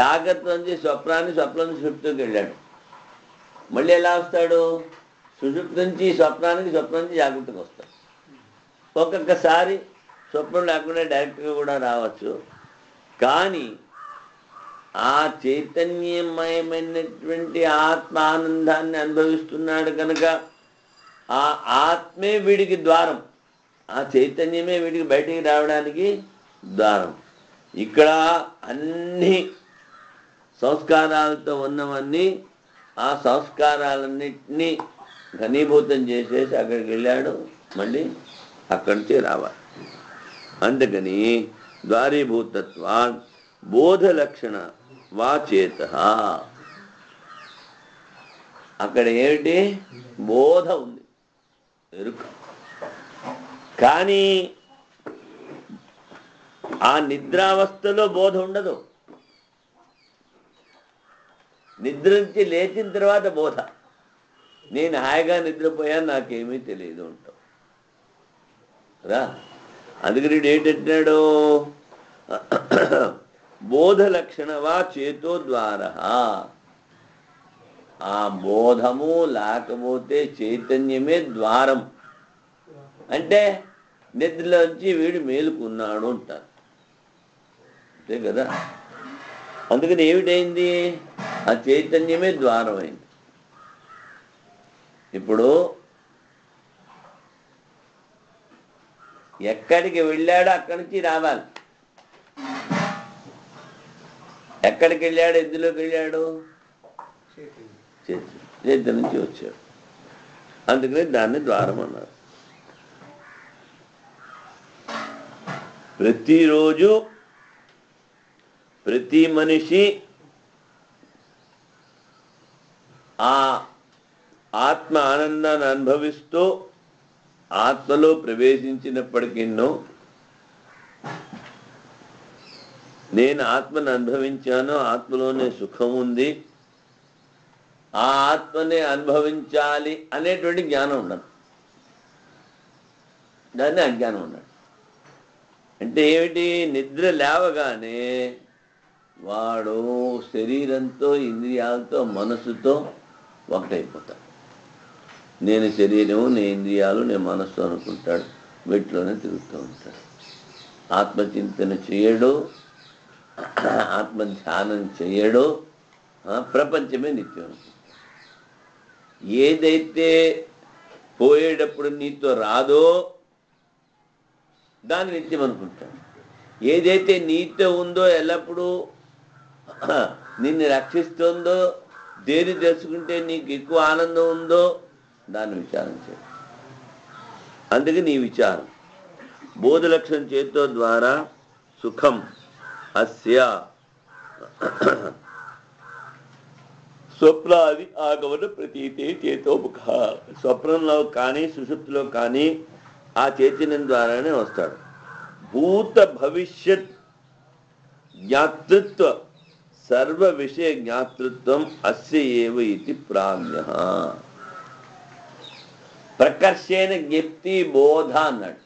జాగ్రత్త నుంచి స్వప్నాన్ని, స్వప్నం నుంచి సుషుప్తికి వెళ్ళాడు. మళ్ళీ ఎలా వస్తాడు? సుషుప్తి నుంచి స్వప్నానికి, స్వప్నం నుంచి జాగ్రత్తకు వస్తాడు. ఒక్కొక్కసారి స్వప్నం లేకుండా డైరెక్ట్గా కూడా రావచ్చు. కానీ ఆ చైతన్యమయమైనటువంటి ఆత్మానందాన్ని అనుభవిస్తున్నాడు కనుక ఆ ఆత్మే వీడికి ద్వారం. ఆ చైతన్యమే వీడికి బయటికి రావడానికి ద్వారం. ఇక్కడ అన్ని సంస్కారాలతో ఉన్నవన్నీ ఆ సంస్కారాలన్నింటినీ ఘనీభూతం చేసేసి అక్కడికి వెళ్ళాడు. మళ్ళీ అక్కడి నుంచి రావాలి. అందుకని ద్వారీభూతత్వా బోధలక్షణ వాచేత. అక్కడ ఏమిటి? బోధ ఉంది, ఎరుక. కానీ ఆ నిద్రావస్థలో బోధ ఉండదు. నిద్ర నుంచి లేచిన తర్వాత బోధ. నేను హాయిగా నిద్రపోయాను, నాకేమీ తెలియదు ఉంటాం రా. అందుకని ఏంటంటున్నాడు? బోధ లక్షణ వా చేతో ద్వార. ఆ బోధము లేకపోతే చైతన్యమే ద్వారం. అంటే నిద్రలోంచి వీడు మేలుకున్నాడు అంటారు, అంతే కదా. అందుకని ఏమిటైంది? ఆ చైతన్యమే ద్వారం అయింది. ఇప్పుడు ఎక్కడికి వెళ్ళాడో అక్కడి నుంచి రావాలి. ఎక్కడికి వెళ్ళాడు? ఎందులోకి వెళ్ళాడు? చైతన్యం నుంచి వచ్చాడు. అందుకని దాన్ని ద్వారం అన్నారు. ప్రతిరోజు ప్రతి మనిషి ఆ ఆత్మ ఆనందాన్ని అనుభవిస్తూ ఆత్మలో ప్రవేశించినప్పటికెన్నో నేను ఆత్మను అనుభవించాను, ఆత్మలోనే సుఖం ఉంది, ఆ ఆత్మనే అనుభవించాలి అనేటువంటి జ్ఞానం ఉండదు. దాన్ని అజ్ఞానం అన్నాడు. అంటే ఏమిటి? నిద్ర లేవగానే వాడు శరీరంతో, ఇంద్రియాలతో, మనస్సుతో ఒకటైపోతాడు. నేను శరీరము, నేను ఇంద్రియాలు, నేను మనస్సు అనుకుంటాడు. వీటిలోనే తిరుగుతూ ఉంటాడు. ఆత్మచింతన చేయడు, ఆత్మధ్యానం చేయడు, ప్రపంచమే నిత్యం అనుకుంటాడు. ఏదైతే పోయేటప్పుడు నీతో రాదో దాన్ని నిత్యం అనుకుంటాడు. ఏదైతే నీతో ఉందో, ఎల్లప్పుడూ నిన్ను రక్షిస్తుందో, దేని తెలుసుకుంటే నీకు ఎక్కువ ఆనందం ఉందో దాన్ని విచారం చేయాలి. అందుకే నీ విచారం బోధలక్షణం చేతో ద్వారా సుఖం అస్య స్వప్నాది ఆగమన ప్రతీతే చేతోముఖ. స్వప్నంలో కానీ సుషుప్తిలో కానీ ఆ చైతన్యం ద్వారానే వస్తాడు. భూత భవిష్యత్ జ్ఞాతృత్వ సర్వ విషయ జ్ఞాతృత్వం అస్య ఏవ ఇది ప్రాజ్ఞః. ప్రకర్షేణ జ్ఞప్తి బోధ అన్నాడు.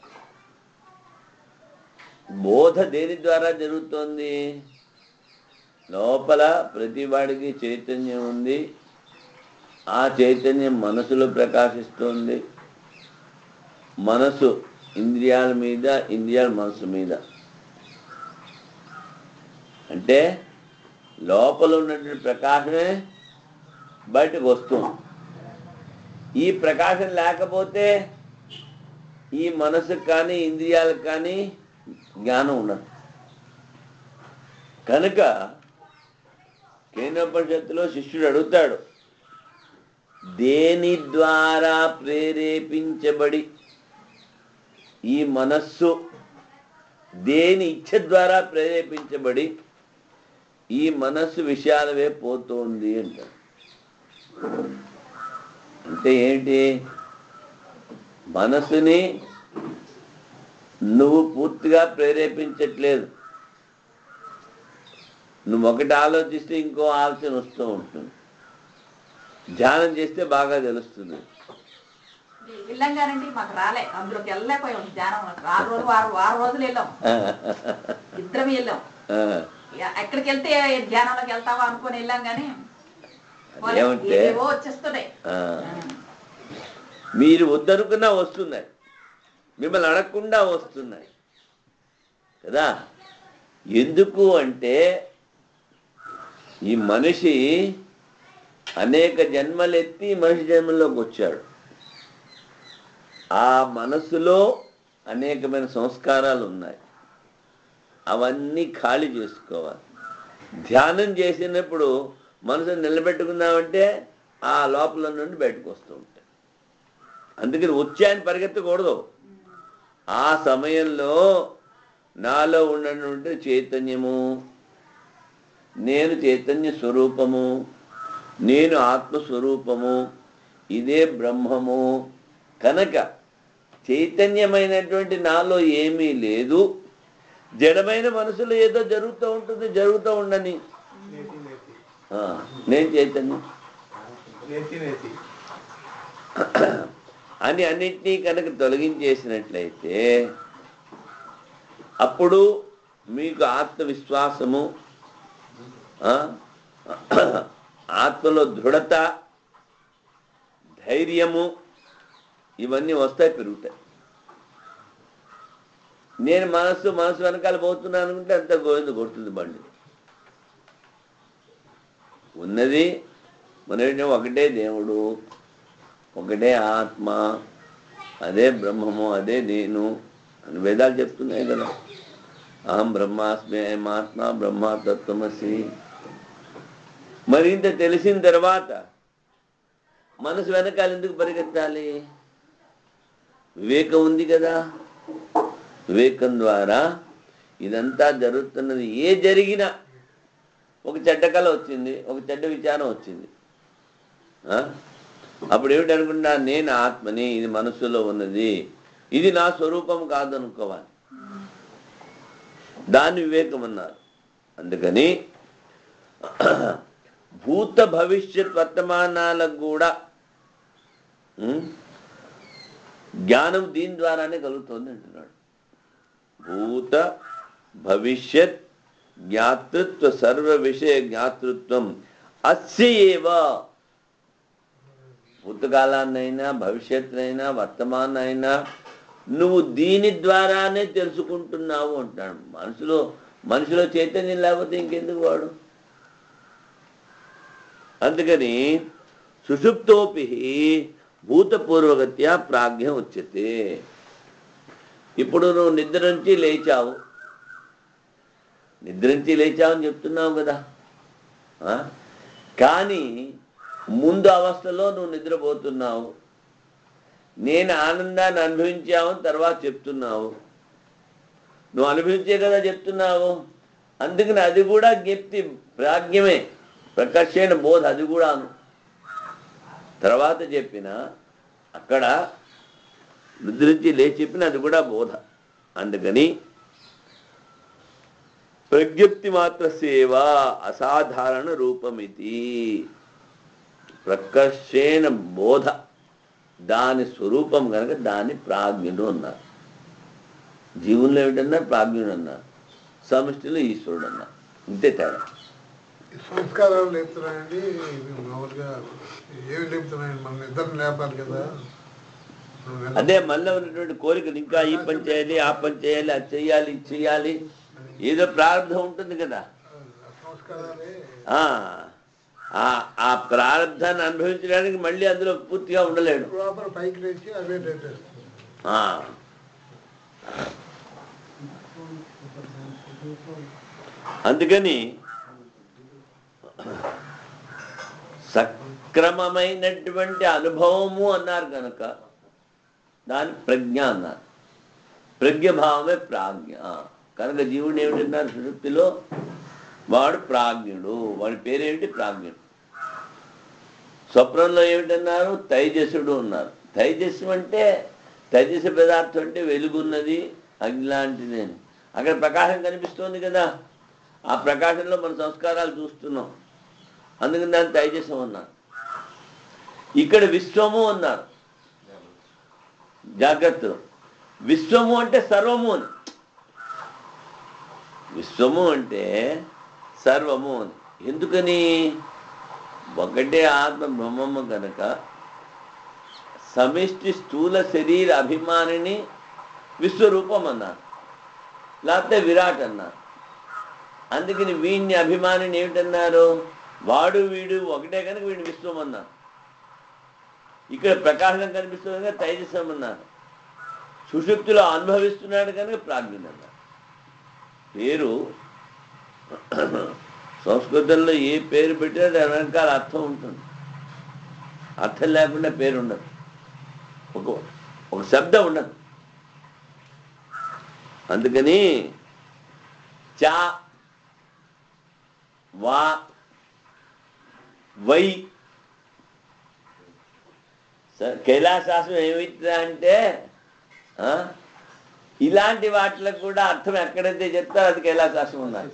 బోధ దేని ద్వారా జరుగుతోంది? లోపల ప్రతివాడికి చైతన్యం ఉంది. ఆ చైతన్యం మనసులో ప్రకాశిస్తుంది. మనసు ఇంద్రియాల మీద, ఇంద్రియాల మనసు మీద. అంటే లోపల ఉన్నటువంటి ప్రకాశమే బయటకు వస్తుంది. ఈ ప్రకాశం లేకపోతే ఈ మనసుకు కానీ ఇంద్రియాలకు కానీ జ్ఞానం ఉండదు. కనుక కేనోపనిషత్తులో శిష్యుడు అడుగుతాడు, దేని ద్వారా ప్రేరేపించబడి ఈ మనస్సు, దేని ఇచ్ఛ ద్వారా ప్రేరేపించబడి ఈ మనస్సు విషయాలవే పోతోంది అంటాడు. అంటే ఏంటి? మనసుని నువ్వు పూర్తిగా ప్రేరేపించట్లేదు. నువ్వు ఒకటి ఆలోచిస్తే ఇంకో ఆలోచన వస్తూ ఉంటుంది. ధ్యానం చేస్తే బాగా తెలుస్తుంది. వెళ్ళంగానండి మాకు రాలే, అందులోకి వెళ్ళలేకపోయాం. ధ్యానం 6 రోజులు వెళ్ళాం, ఇద్దరం వెళ్ళాం. ఎక్కడికి వెళ్తే ధ్యానంలోకి వెళ్తావా అనుకుని వెళ్ళాం, కానీ వచ్చేస్తున్నాయి. మీరు వద్దనుకున్నా వస్తున్నాయి, మిమ్మల్ని అడగకుండా వస్తున్నాయి కదా. ఎందుకు అంటే ఈ మనిషి అనేక జన్మలెత్తి మనిషి జన్మలోకి వచ్చాడు. ఆ మనసులో అనేకమైన సంస్కారాలు ఉన్నాయి. అవన్నీ ఖాళీ చేసుకోవాలి. ధ్యానం చేసినప్పుడు మనసును నిలబెట్టుకుందామంటే ఆ లోపల నుండి బయటకు వస్తూ ఉంటాయి. అందుకని వచ్చాయని పరిగెత్తకూడదు. ఆ సమయంలో నాలో ఉన్నటువంటి చైతన్యము, నేను చైతన్య స్వరూపము, నేను ఆత్మస్వరూపము, ఇదే బ్రహ్మము. కనుక చైతన్యమైనటువంటి నాలో ఏమీ లేదు. జడమైన మనసులో ఏదో జరుగుతూ ఉంటుంది, జరుగుతూ ఉండని. నేను చైతన్యం అని అన్నిటినీ కనుక తొలగించేసినట్లయితే అప్పుడు మీకు ఆత్మవిశ్వాసము, ఆత్మలో దృఢత, ధైర్యము ఇవన్నీ వస్తాయి, పెరుగుతాయి. నేను మనసు వెనకాల పోతున్నాను అనుకుంటే అంత గోవింద కొడుతుంది బండి. ఉన్నది మన ఒకటే దేవుడు, ఒకటే ఆత్మ, అదే బ్రహ్మము, అదే నేను అని వేదాలు చెప్తున్నాయి కదా. అహం బ్రహ్మాస్మి, అయం ఆత్మ బ్రహ్మతత్వమసి. మరి ఇంత తెలిసిన తర్వాత మనసు వెనకాల ఎందుకు పరిగెత్తాలి? వివేకం ఉంది కదా. వివేకం ద్వారా ఇదంతా జరుగుతున్నది. ఏ జరిగినా ఒక చెడ్డ కళ వచ్చింది, ఒక చెడ్డ విచారం వచ్చింది, అప్పుడు ఏమిటి అనుకుంటా? నేను ఆత్మని, ఇది మనస్సులో ఉన్నది, ఇది నా స్వరూపం కాదనుకోవాలి. దాన్ని వివేకం అన్నారు. అందుకని భూత భవిష్యత్ వర్తమానాలకు కూడా జ్ఞానం దీని ద్వారానే కలుగుతుంది అంటున్నాడు. భూత భవిష్యత్ జ్ఞాతృత్వ సర్వ విషయ జ్ఞాతృత్వం అస్యేవ. భూతకాలాన్నైనా భవిష్యత్తునైనా వర్తమానైనా నువ్వు దీని ద్వారానే తెలుసుకుంటున్నావు అంటాడు. మనిషిలో చైతన్యం లేకపోతే ఇంకెందుకు వాడు? అందుకని సుషుప్తోపి భూతపూర్వగత్యా ప్రాజ్ఞ ఉచ్యతే. ఇప్పుడు నువ్వు నిద్ర నుంచి లేచావు అని చెప్తున్నావు కదా. కానీ ముందు అవస్థలో నువ్వు నిద్రపోతున్నావు, నేను ఆనందాన్ని అనుభవించావని తర్వాత చెప్తున్నావు. నువ్వు అనుభవించే కదా చెప్తున్నావు. అందుకని అది కూడా జ్ఞప్తి ప్రాజ్ఞమే, ప్రకర్షణ బోధ. అది కూడాను తర్వాత చెప్పిన, అక్కడ నిద్రించి లేచి చెప్పిన అది కూడా బోధ. అందుకని ప్రజ్ఞప్తి మాత్ర సేవ అసాధారణ రూపమితి. ప్రకర్షణ బోధ దాని స్వరూపం కనుక దాన్ని ప్రాజ్ఞుడు అన్నారు. జీవుల్లో ఏమిటన్నారు? ప్రాజ్ఞుడు అన్నారు. సమిష్టిలో ఈశ్వరుడు అన్నారు. ఇంతే తేడా. సంస్కారాలు లేపుతున్నాయండి. మామూలుగా ఏమి లేపుతున్నాయండి? మన ఇద్దరు లేపాలి కదా. అదే మళ్ళీ ఉన్నటువంటి కోరికలు, ఇంకా ఈ పని చేయాలి, ఆ పని చేయాలి, అది చెయ్యాలి, ఇది చెయ్యాలి, ఏదో ప్రారంభం ఉంటుంది కదా. ఆ ప్రారంభాన్ని అనుభవించడానికి మళ్ళీ అందులో పూర్తిగా ఉండలేడు. అందుకని సక్రమమైనటువంటి అనుభవము అన్నారు కనుక దాని ప్రజ్ఞ అన్నారు. ప్రజ్ఞభావమే ప్రాజ్ఞ కనుక జీవుడు ఏమిటన్నారు? సుషుప్తిలో వాడు ప్రాజ్ఞుడు. వాడి పేరేమిటి? ప్రాజ్ఞుడు. స్వప్నంలో ఏమిటన్నారు? తైజసుడు ఉన్నారు. తైజస్సు అంటే తైజస పదార్థం అంటే వెలుగున్నది, అగ్ని లాంటిది అని. అక్కడ ప్రకాశం కనిపిస్తుంది కదా. ఆ ప్రకాశంలో మన సంస్కారాలు చూస్తున్నాం. అందుకని దాన్ని తైజసం అన్నారు. ఇక్కడ విశ్వము అన్నారు. జాగ్రత్త, విశ్వము అంటే సర్వము అని. విశ్వము అంటే సర్వము అని. ఎందుకని? ఒకటే ఆత్మ బ్రహ్మము కనుక సమిష్టి స్థూల శరీర అభిమానిని విశ్వరూపం అన్నారు, లేకపోతే విరాట్ అన్నారు. అందుకని వీడిని అభిమానిని ఏమిటన్నారు? వాడు వీడు ఒకటే కనుక వీడిని విశ్వం అన్నారు. ఇక్కడ ప్రకాశం కనిపిస్తుంది కనుక తైజసం అన్నారు. సుషుప్తిలో అనుభవిస్తున్నాడు కనుక ప్రాజ్ఞుడు అన్నారు. పేరు సంస్కృతంలో ఏ పేరు పెట్టినా దాని వెనకాల అర్థం ఉంటుంది. అర్థం లేకుండా పేరు ఉండదు, ఒక శబ్దం ఉండదు. అందుకని చా వా వై కైలాసాసం ఏమిట్రా అంటే ఇలాంటి వాటిలకు కూడా అర్థం ఎక్కడైతే చెప్తారో అది కైలాసాసం ఉన్నారు.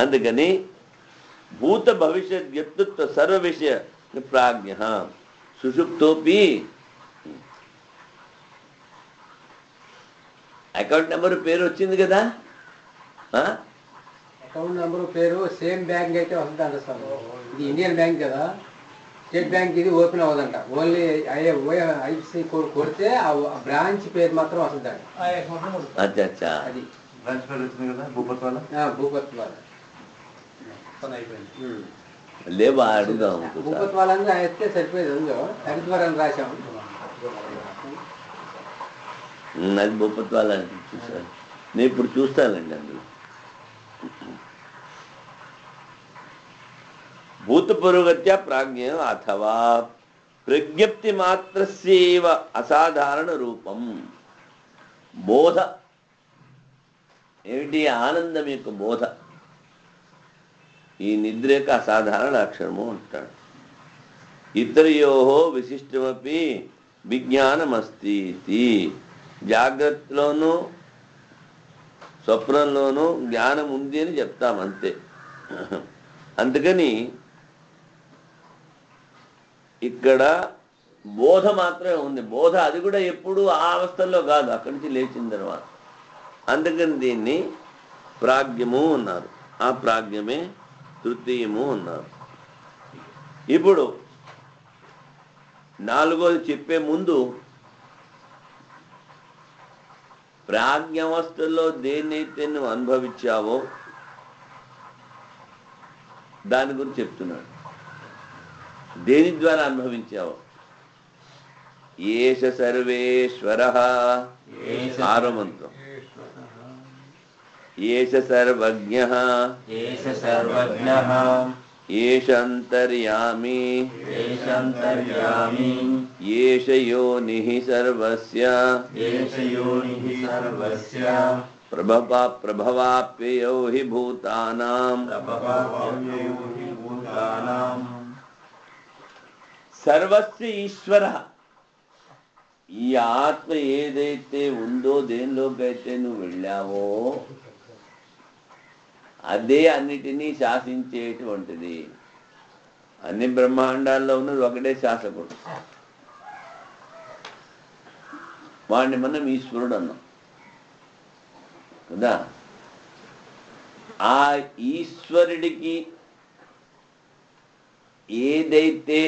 అందుకని భూత భవిష్యత్ వ్యక్తిత్వ సర్వ విషయ ప్రాజ్ఞ సుషుప్తోపి. అకౌంట్ నెంబర్ పేరు వచ్చింది కదా. అకౌంట్ నెంబర్ పేరు సేమ్ బ్యాంక్ అయితే వస్తుందంట సార్. ఇది ఇండియన్ బ్యాంక్ కదా, స్టేట్ బ్యాంక్. ఇది ఓపెన్ అవ్వదంట. ఓన్లీ ఐఎఫ్సి కోడ్ కొడితే ఆ బ్రాంచ్ పేరు మాత్రం వస్తుందంట. అది భూపత్ వాళ్ళ లేవా అడుగుదాం. భూపత్ వాళ్ళని అయితే సరిపోయేది. అందులో హరిద్వారాన్ని రాశాము. అది భూపత్ వాళ్ళ చూసాను. నేను ఇప్పుడు చూస్తానండి అందులో. భూతపూర్వగత్యా ప్రాజ్ఞ అథవా ప్రజ్ఞప్తి మాత్రస్యేవ అసాధారణ రూపం. బోధ ఏమిటి? ఆనందం యొక్క బోధ. ఈ నిద్ర యొక్క అసాధారణ లక్షణము అంటాడు. ఇతరయోహో విశిష్టమపి విజ్ఞానమస్తి. జాగ్రత్తలోనూ స్వప్నంలోనూ జ్ఞానం ఉంది అని చెప్తాం అంతే. అందుకని ఇక్కడ బోధ మాత్రమే ఉంది. బోధ అది కూడా ఎప్పుడు ఆ అవస్థల్లో కాదు, అక్కడి నుంచి లేచిన తర్వాత. అందుకని దీన్ని ప్రాజ్ఞము అన్నారు. ఆ ప్రాజ్ఞమే తృతీయము అన్నారు. ఇప్పుడు నాలుగోది చెప్పే ముందు ప్రాజ్ఞావస్థల్లో దేన్నైతే నువ్వు అనుభవించావో దాని గురించి చెప్తున్నాడు. దేని ద్వారా అనుభవించావో. ఏష సర్వేశ్వర, ఆరో మంత్రం. ఏష సర్వజ్ఞ, ఏష అంతర్యామి, ఏష యోనిః సర్వస్య, ప్రభవాప్యయో హి భూతానాం. సర్వస్య ఈశ్వర. ఈ ఆత్మ ఏదైతే ఉందో, దేనిలోకైతే నువ్వు వెళ్ళావో అదే అన్నిటినీ శాసించేటువంటిది. అన్ని బ్రహ్మాండాల్లో ఉన్నది ఒకటే శాసకుడు. వాడిని మనం ఈశ్వరుడు అన్నాం కదా. ఆ ఈశ్వరుడికి ఏదైతే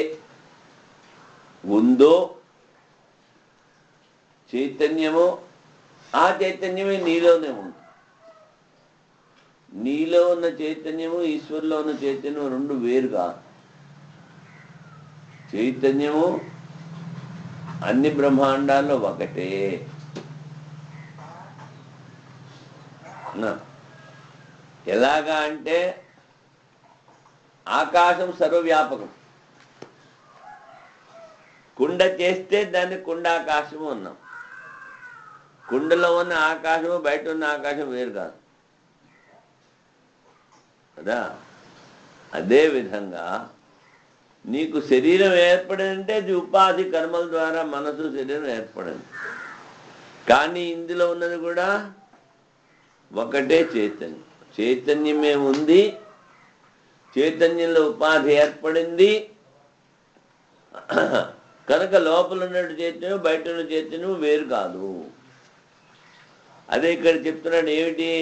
ఉందో చైతన్యమో ఆ చైతన్యమే నీలోనే ఉంది. నీలో ఉన్న చైతన్యము ఈశ్వరులో ఉన్న చైతన్యం రెండు వేరు కాదు. చైతన్యము అన్ని బ్రహ్మాండాల్లో ఒకటే. ఎలాగా అంటే ఆకాశం సర్వవ్యాపకం. కుండ చేస్తే దాన్ని కుండాకాశము అన్నాం. కుండలో ఉన్న ఆకాశము బయట ఉన్న ఆకాశం వేరు కాదు కదా. అదేవిధంగా నీకు శరీరం ఏర్పడిందంటే అది ఉపాధి కర్మల ద్వారా మనసు శరీరం ఏర్పడింది. కానీ ఇందులో ఉన్నది కూడా ఒకటే చైతన్యం. చైతన్యమే ఉంది, చైతన్యంలో ఉపాధి ఏర్పడింది కనుక లోపల ఉన్నట్టు చైతన్యం బయట ఉన్న చైతన్యం వేరు కాదు. అదే ఇక్కడ చెప్తున్నాడు. ఏమిటి?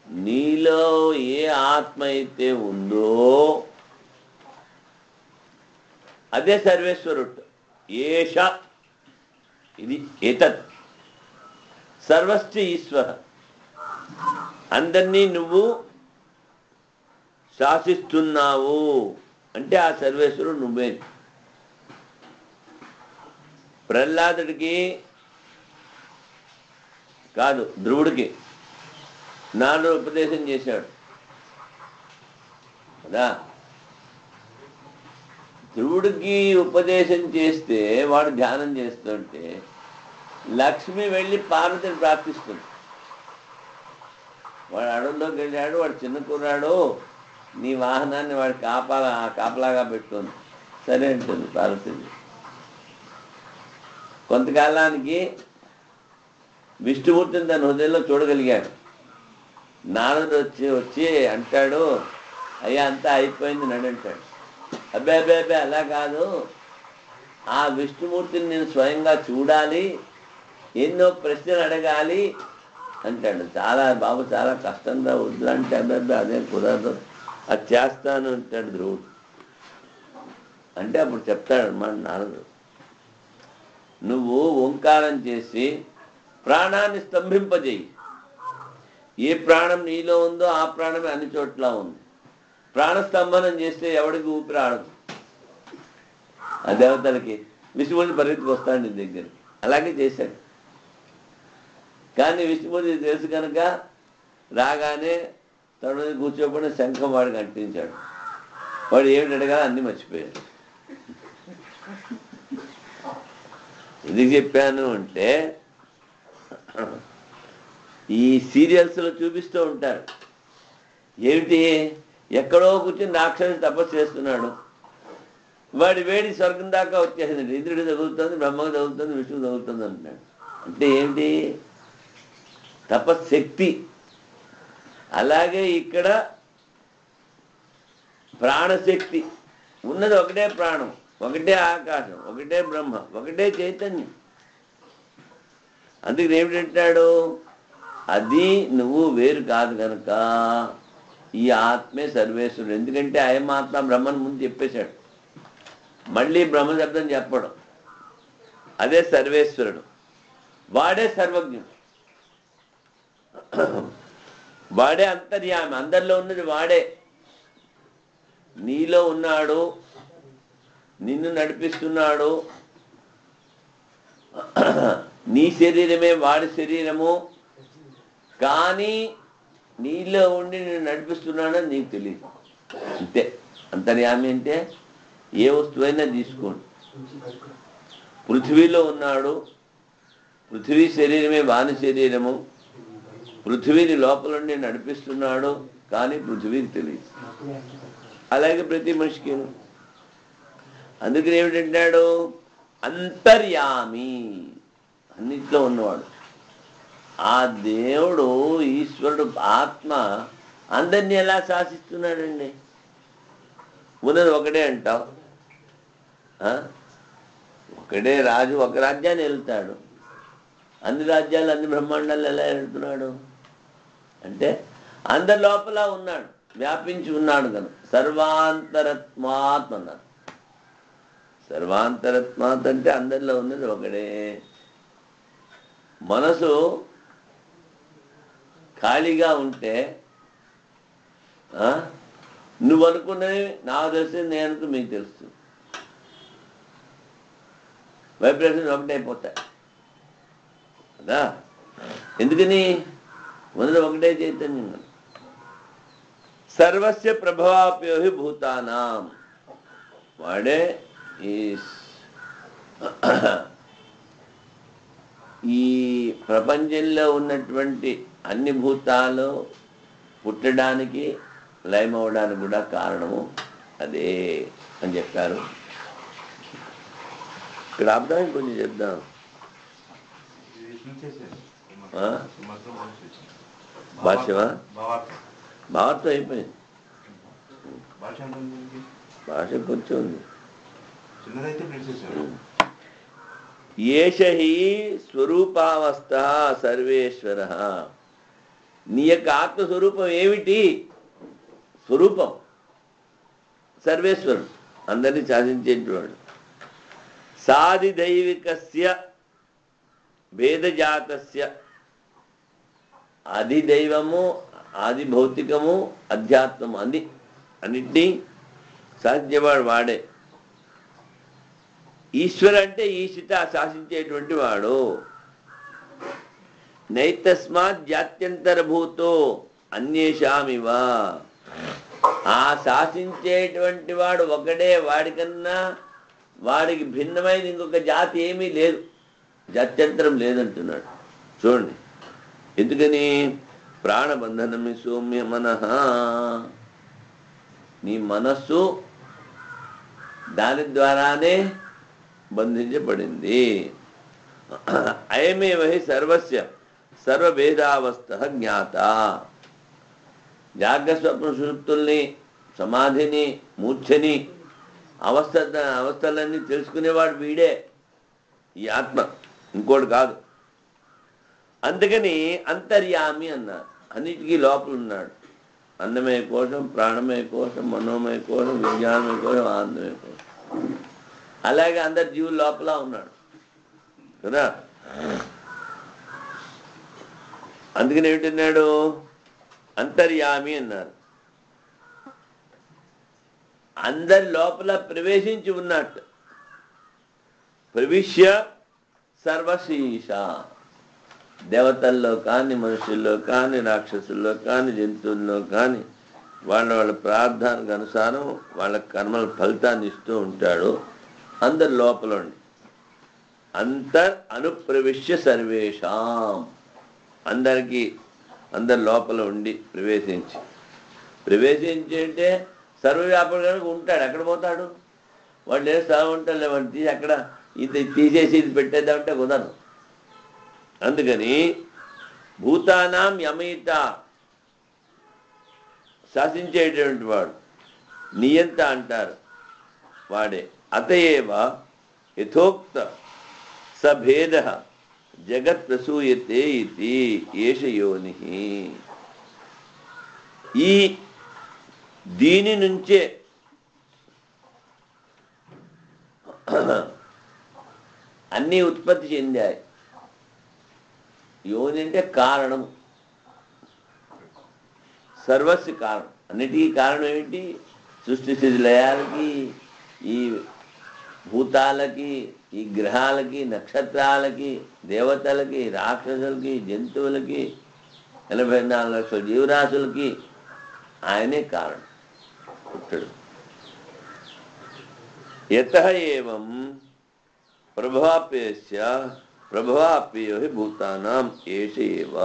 నీలో ఏ ఆత్మ అయితే ఉందో అదే సర్వేశ్వరుడు. ఏష, ఇది ఏతత్ సర్వశ్చ ఈశ్వర. అందరినీ నువ్వు శాసిస్తున్నావు అంటే ఆ సర్వేశ్వరుడు నువ్వే. ప్రహ్లాదుడికి కాదు, ధ్రువుడికి నారదుడు ఉపదేశం చేశాడు కదా. ధ్రువుడికి ఉపదేశం చేస్తే వాడు ధ్యానం చేస్తుంటే లక్ష్మి వెళ్ళి పార్వతిని ప్రార్థిస్తుంది. వాడు అడవుల్లోకి వెళ్ళాడు, వాడు చిన్న కుర్రాడు, నీ వాహనాన్ని వాడు కాపలాగా పెట్టుకుంది. సరే అంటుంది పార్వతిని. కొంతకాలానికి విష్ణుమూర్తిని తన హృదయంలో చూడగలిగాడు. నారదుడు వచ్చి అంటాడు, అయ్యా అంతా అయిపోయింది నడు అంటాడు. అబ్బే అబ్బే అబ్బే అలా కాదు, ఆ విష్ణుమూర్తిని నేను స్వయంగా చూడాలి, ఎన్నో ప్రశ్నలు అడగాలి అంటాడు. చాలా బాబు చాలా కష్టంగా వద్దులు అంటే అబ్బాయి అదేం కుదరదు, అది చేస్తాను అంటాడు ధ్రువుడు. అంటే అప్పుడు చెప్తాడు అన్నమాట నారదుడు, నువ్వు ఓంకారం చేసి ప్రాణాన్ని స్తంభింపజేయి. ఏ ప్రాణం నీలో ఉందో ఆ ప్రాణమే అన్ని చోట్ల ఉంది. ప్రాణస్తంభనం చేస్తే ఎవడికి ఊపిరి ఆడదు. ఆ దేవతలకి విష్ణుమూర్తి పరిగెత్తుకు వస్తాడు నీ దగ్గరికి. అలాగే చేశాడు. కానీ విష్ణుమూర్తి తెలుసు కనుక రాగానే తన కూర్చోబడిన శంఖం వాడికి అంటించాడు. వాడు ఏమిటి అడగాలి అన్నీ మర్చిపోయాడు. ఎందుకు చెప్పాను అంటే ఈ సీరియల్స్లో చూపిస్తూ ఉంటారు. ఏమిటి, ఎక్కడో కూర్చొని రాక్షసు తపస్సు చేస్తున్నాడు, వాడి వేడి స్వర్గం దాకా వచ్చేసింది. ఇంద్రుడు తగులుతుంది, బ్రహ్మకు తగులుతుంది, విష్ణువు తగులుతుంది అంటున్నాడు. అంటే ఏమిటి? తపశక్తి. అలాగే ఇక్కడ ప్రాణశక్తి ఉన్నది, ఒకటే ప్రాణం. ఒకటే ఆకాశం, ఒకటే బ్రహ్మ, ఒకటే చైతన్యం. అందుకని ఏమిటంటాడు, అది నువ్వు వేరు కాదు కనుక ఈ ఆత్మే సర్వేశ్వరుడు. ఎందుకంటే అయం ఆత్మ బ్రహ్మను ముందు చెప్పేశాడు, మళ్ళీ బ్రహ్మ శబ్దం చెప్పడం. అదే సర్వేశ్వరుడు, వాడే సర్వజ్ఞుడు, వాడే అంతర్యామి, అందరిలో ఉన్నది వాడే. నీలో ఉన్నాడు, నిన్ను నడిపిస్తున్నాడు. నీ శరీరమే వాడి శరీరము, కానీ నీలో ఉండి నేను నడిపిస్తున్నాడని నీకు తెలియదు. అంతే అంతర్యామి అంటే. ఏ వస్తువైనా తీసుకోండి, పృథ్వీలో ఉన్నాడు, పృథ్వీ శరీరమే వాని శరీరము, పృథ్వీని లోపల ఉండి నడిపిస్తున్నాడు, కానీ పృథ్వీకి తెలియదు. అలాగే ప్రతి మనిషికి. అందుకని ఏమిటంటాడు, అంతర్యామి, అన్నిట్లో ఉన్నవాడు. ఆ దేవుడు ఈశ్వరుడు ఆత్మ అందరినీ ఎలా శాసిస్తున్నాడండి? ఉన్నది ఒకటే అంటావు, ఒకడే రాజు ఒక రాజ్యాన్ని వెళ్తాడు, అన్ని రాజ్యాలు అన్ని బ్రహ్మాండాలు ఎలా వెళ్తున్నాడు అంటే అందరి లోపల ఉన్నాడు, వ్యాపించి ఉన్నాడు కనుక సర్వాంతరత్మాత్ అన్నారు. సర్వాంతరత్మాత్ అంటే అందరిలో ఉన్నది ఒకడే. మనసు ఖాళీగా ఉంటే నువ్వు అనుకున్నది నాకు తెలిసింది, నేను అనుకుని మీకు తెలుస్తుంది. వైబ్రేషన్ ఒకటైపోతాయి కదా. ఎందుకని మొదలు ఒకటే చైతన్యం. సర్వస్య ప్రభావాప్యోహి భూతానాం, వాడే ఈ ప్రపంచంలో ఉన్నటువంటి అన్ని భూతాలు పుట్టడానికి లయమవడానికి కూడా కారణము అదే అని చెప్పారు. ఇక్కడ ఆపుదాం, కొంచెం చెప్దాం. భాష్యమా? భావార్థం అయిపోయింది, భాష కొంచెం ఉంది. ఏష హి స్వరూపావస్థ సర్వేశ్వర. నీ యొక్క ఆత్మస్వరూపం ఏమిటి? స్వరూపం సర్వేశ్వరుడు, అందరినీ శాసించేవాడు. సాధిదైవికస్య భేదజాతస్య, ఆది దైవము, ఆది భౌతికము, అధ్యాత్మము, అన్నిటినీ శాసించేవాడు వాడే. ఈశ్వర అంటే ఈశిత, శాసించేటువంటి వాడు. నైతస్మాత్ జాత్యంతరభూతో అన్యేషామివ. ఆ శాసించేటువంటి వాడు ఒకడే, వాడికన్నా వాడికి భిన్నమైనది ఇంకొక జాతి ఏమీ లేదు, జాత్యంతరం లేదంటున్నాడు. చూడండి ఎందుకని, ప్రాణబంధనమి సౌమ్య మనః, నీ మనస్సు దాని ద్వారానే బంధించబడింది. అయమేవ హి సర్వస్య సర్వభేదావస్థ జ్ఞాత. జాగ్రస్వప్న సుషుప్తుల్ని, సమాధిని, మూర్ఛని, అవస్థలన్నీ తెలుసుకునేవాడు వీడే, ఈ ఆత్మ, ఇంకోటి కాదు. అందుకని అంతర్యామి అన్నారు, అన్నిటికీ లోపల ఉన్నాడు. అన్నమయ కోశం, ప్రాణమయ కోశం, మనోమయ కోశం, విజ్ఞానమయ కోశం, ఆనందమయ కోశం. అలాగే అందరి జీవుల లోపల ఉన్నాడు కదా. అందుకని ఏమిటన్నాడు, అంతర్యామి అన్నారు. అందరి లోపల ప్రవేశించి ఉన్నట్టు. ప్రవిశ్య సర్వశీష, దేవతల్లో కానీ, మనుషుల్లో కానీ, రాక్షసుల్లో కానీ, జంతువుల్లో కానీ వాళ్ళ వాళ్ళ ప్రార్థనకు అనుసారం వాళ్ళ కర్మల ఫలితాన్ని ఇస్తూ ఉంటాడు. అందరి లోపల ఉండి అనుప్రవిశ్య సర్వేషాం, అందరికీ అందరి లోపల ఉండి ప్రవేశించి అంటే సర్వవ్యాపకుడు కనుక ఉంటాడు. ఎక్కడ పోతాడు వాడు? లేదు స్థలం ఉంటాడు, వాడు తీసి అక్కడ ఇది తీసేసి ఇది పెట్టేద్దామంటే కుదరదు. అందుకని భూతానాం యమయిత, శాసించేటువంటి వాడు, నియంత అంటారు వాడే. अतएव यथोक्त सभेदः जगत् प्रसूयते इति ఏష యోనిః. ఈ దీని నుంచే అన్నీ ఉత్పత్తి చెందాయి. యోని అంటే కారణం, సర్వస్వ కారణం, అన్నిటికీ కారణం ఏమిటి? సృష్టి స్థితి లయాలకి, ఈ భూతాలకి, ఈ గ్రహాలకి, నక్షత్రాలకి, దేవతలకి, రాక్షసులకి, జంతువులకి, 84 లక్షల జీవరాశులకి ఆయనే కారణం, పుట్టడు. యతః ఏవం ప్రభవాప్యయో హి భూతానాం ఏష ఏవ.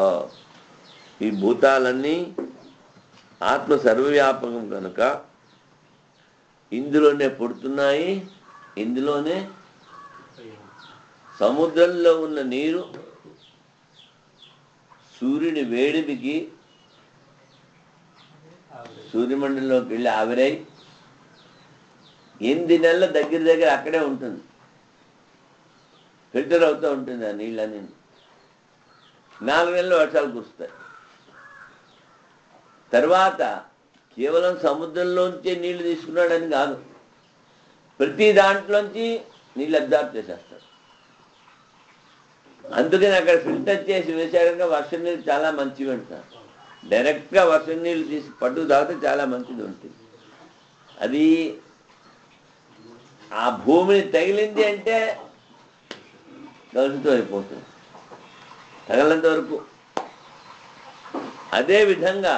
ఈ భూతాలన్నీ ఆత్మ సర్వవ్యాపకం కనుక ఇందులోనే పుడుతున్నాయి, ఇందులోనే సముద్రంలో ఉన్న నీరు సూర్యుని వేడిమికి సూర్యమండలంలోకి వెళ్ళి ఆవిరై 8 నెలల దగ్గర అక్కడే ఉంటుంది, ఫిల్టర్ అవుతూ ఉంటుంది ఆ నీళ్ళని. 4 నెలలు వర్షాలు కురుస్తాయి. తర్వాత కేవలం సముద్రంలోంచి నీళ్లు తీసుకున్నాడని కాదు, ప్రతి దాంట్లోంచి నీళ్ళు అబ్జార్బ్ చేసేస్తాడు. అందుకని అక్కడ ఫిల్టర్ చేసి వేసాక వర్షం నీళ్ళు చాలా మంచివి అంటారు. డైరెక్ట్గా వర్షం నీళ్ళు తీసి పట్టుకు తాగితే చాలా మంచిది ఉంటుంది. అది ఆ భూమిని తగిలింది అంటే కలుషితం అయిపోతుంది తగలంత వరకు. అదేవిధంగా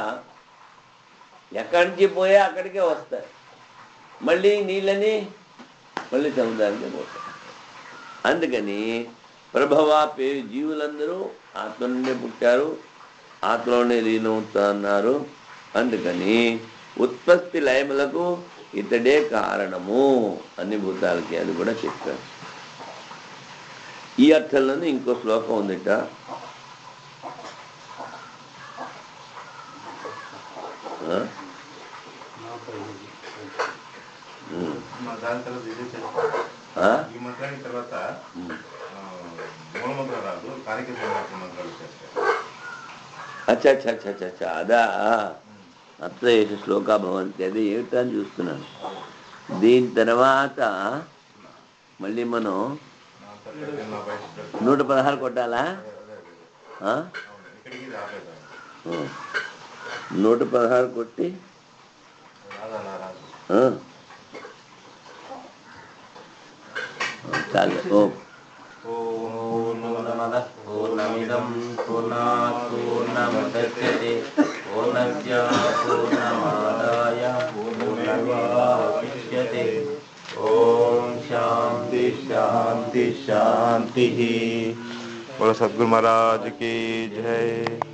ఎక్కడి నుంచి పోయా అక్కడికే వస్తాయి, మళ్ళీ నీళ్ళని మళ్ళీ సముద్రానికి పోతాయి. అందుకని ప్రభవాపే జీవులందరూ ఆత్మ నుండే పుట్టారు, ఆత్మలోనే లీనవుతా అన్నారు. అందుకని ఉత్పత్తి లయములకు ఇతడే కారణము, అన్ని భూతాలకి. అది కూడా చెప్పారు. ఈ అర్థంలోనే ఇంకో శ్లోకం ఉందిట. ఈ మంత్రానికి తర్వాత మూలమంత్ర రాదు, కార్యక్రమ మంత్రాలు చేస్తారు. అచ్చా అచ్చా అచ్చా అచ్చా అచ్చా అదా అత్ర ఏష శ్లోకా భవంతి. అదే ఏమిటా అని చూస్తున్నాను. దీని తర్వాత మళ్ళీ మనం 116 కొట్టాలా? 116 కొట్టి చాలు. పూర్ణమదః పూర్ణమిదం పూర్ణాత్ పూర్ణముదచ్యతే పూర్ణస్య పూర్ణమాదాయ పూర్ణమేవావశిష్యతే. ఓం శాంతి శాంతి శాంతి. बोलो सद्गुरु महाराज की जय.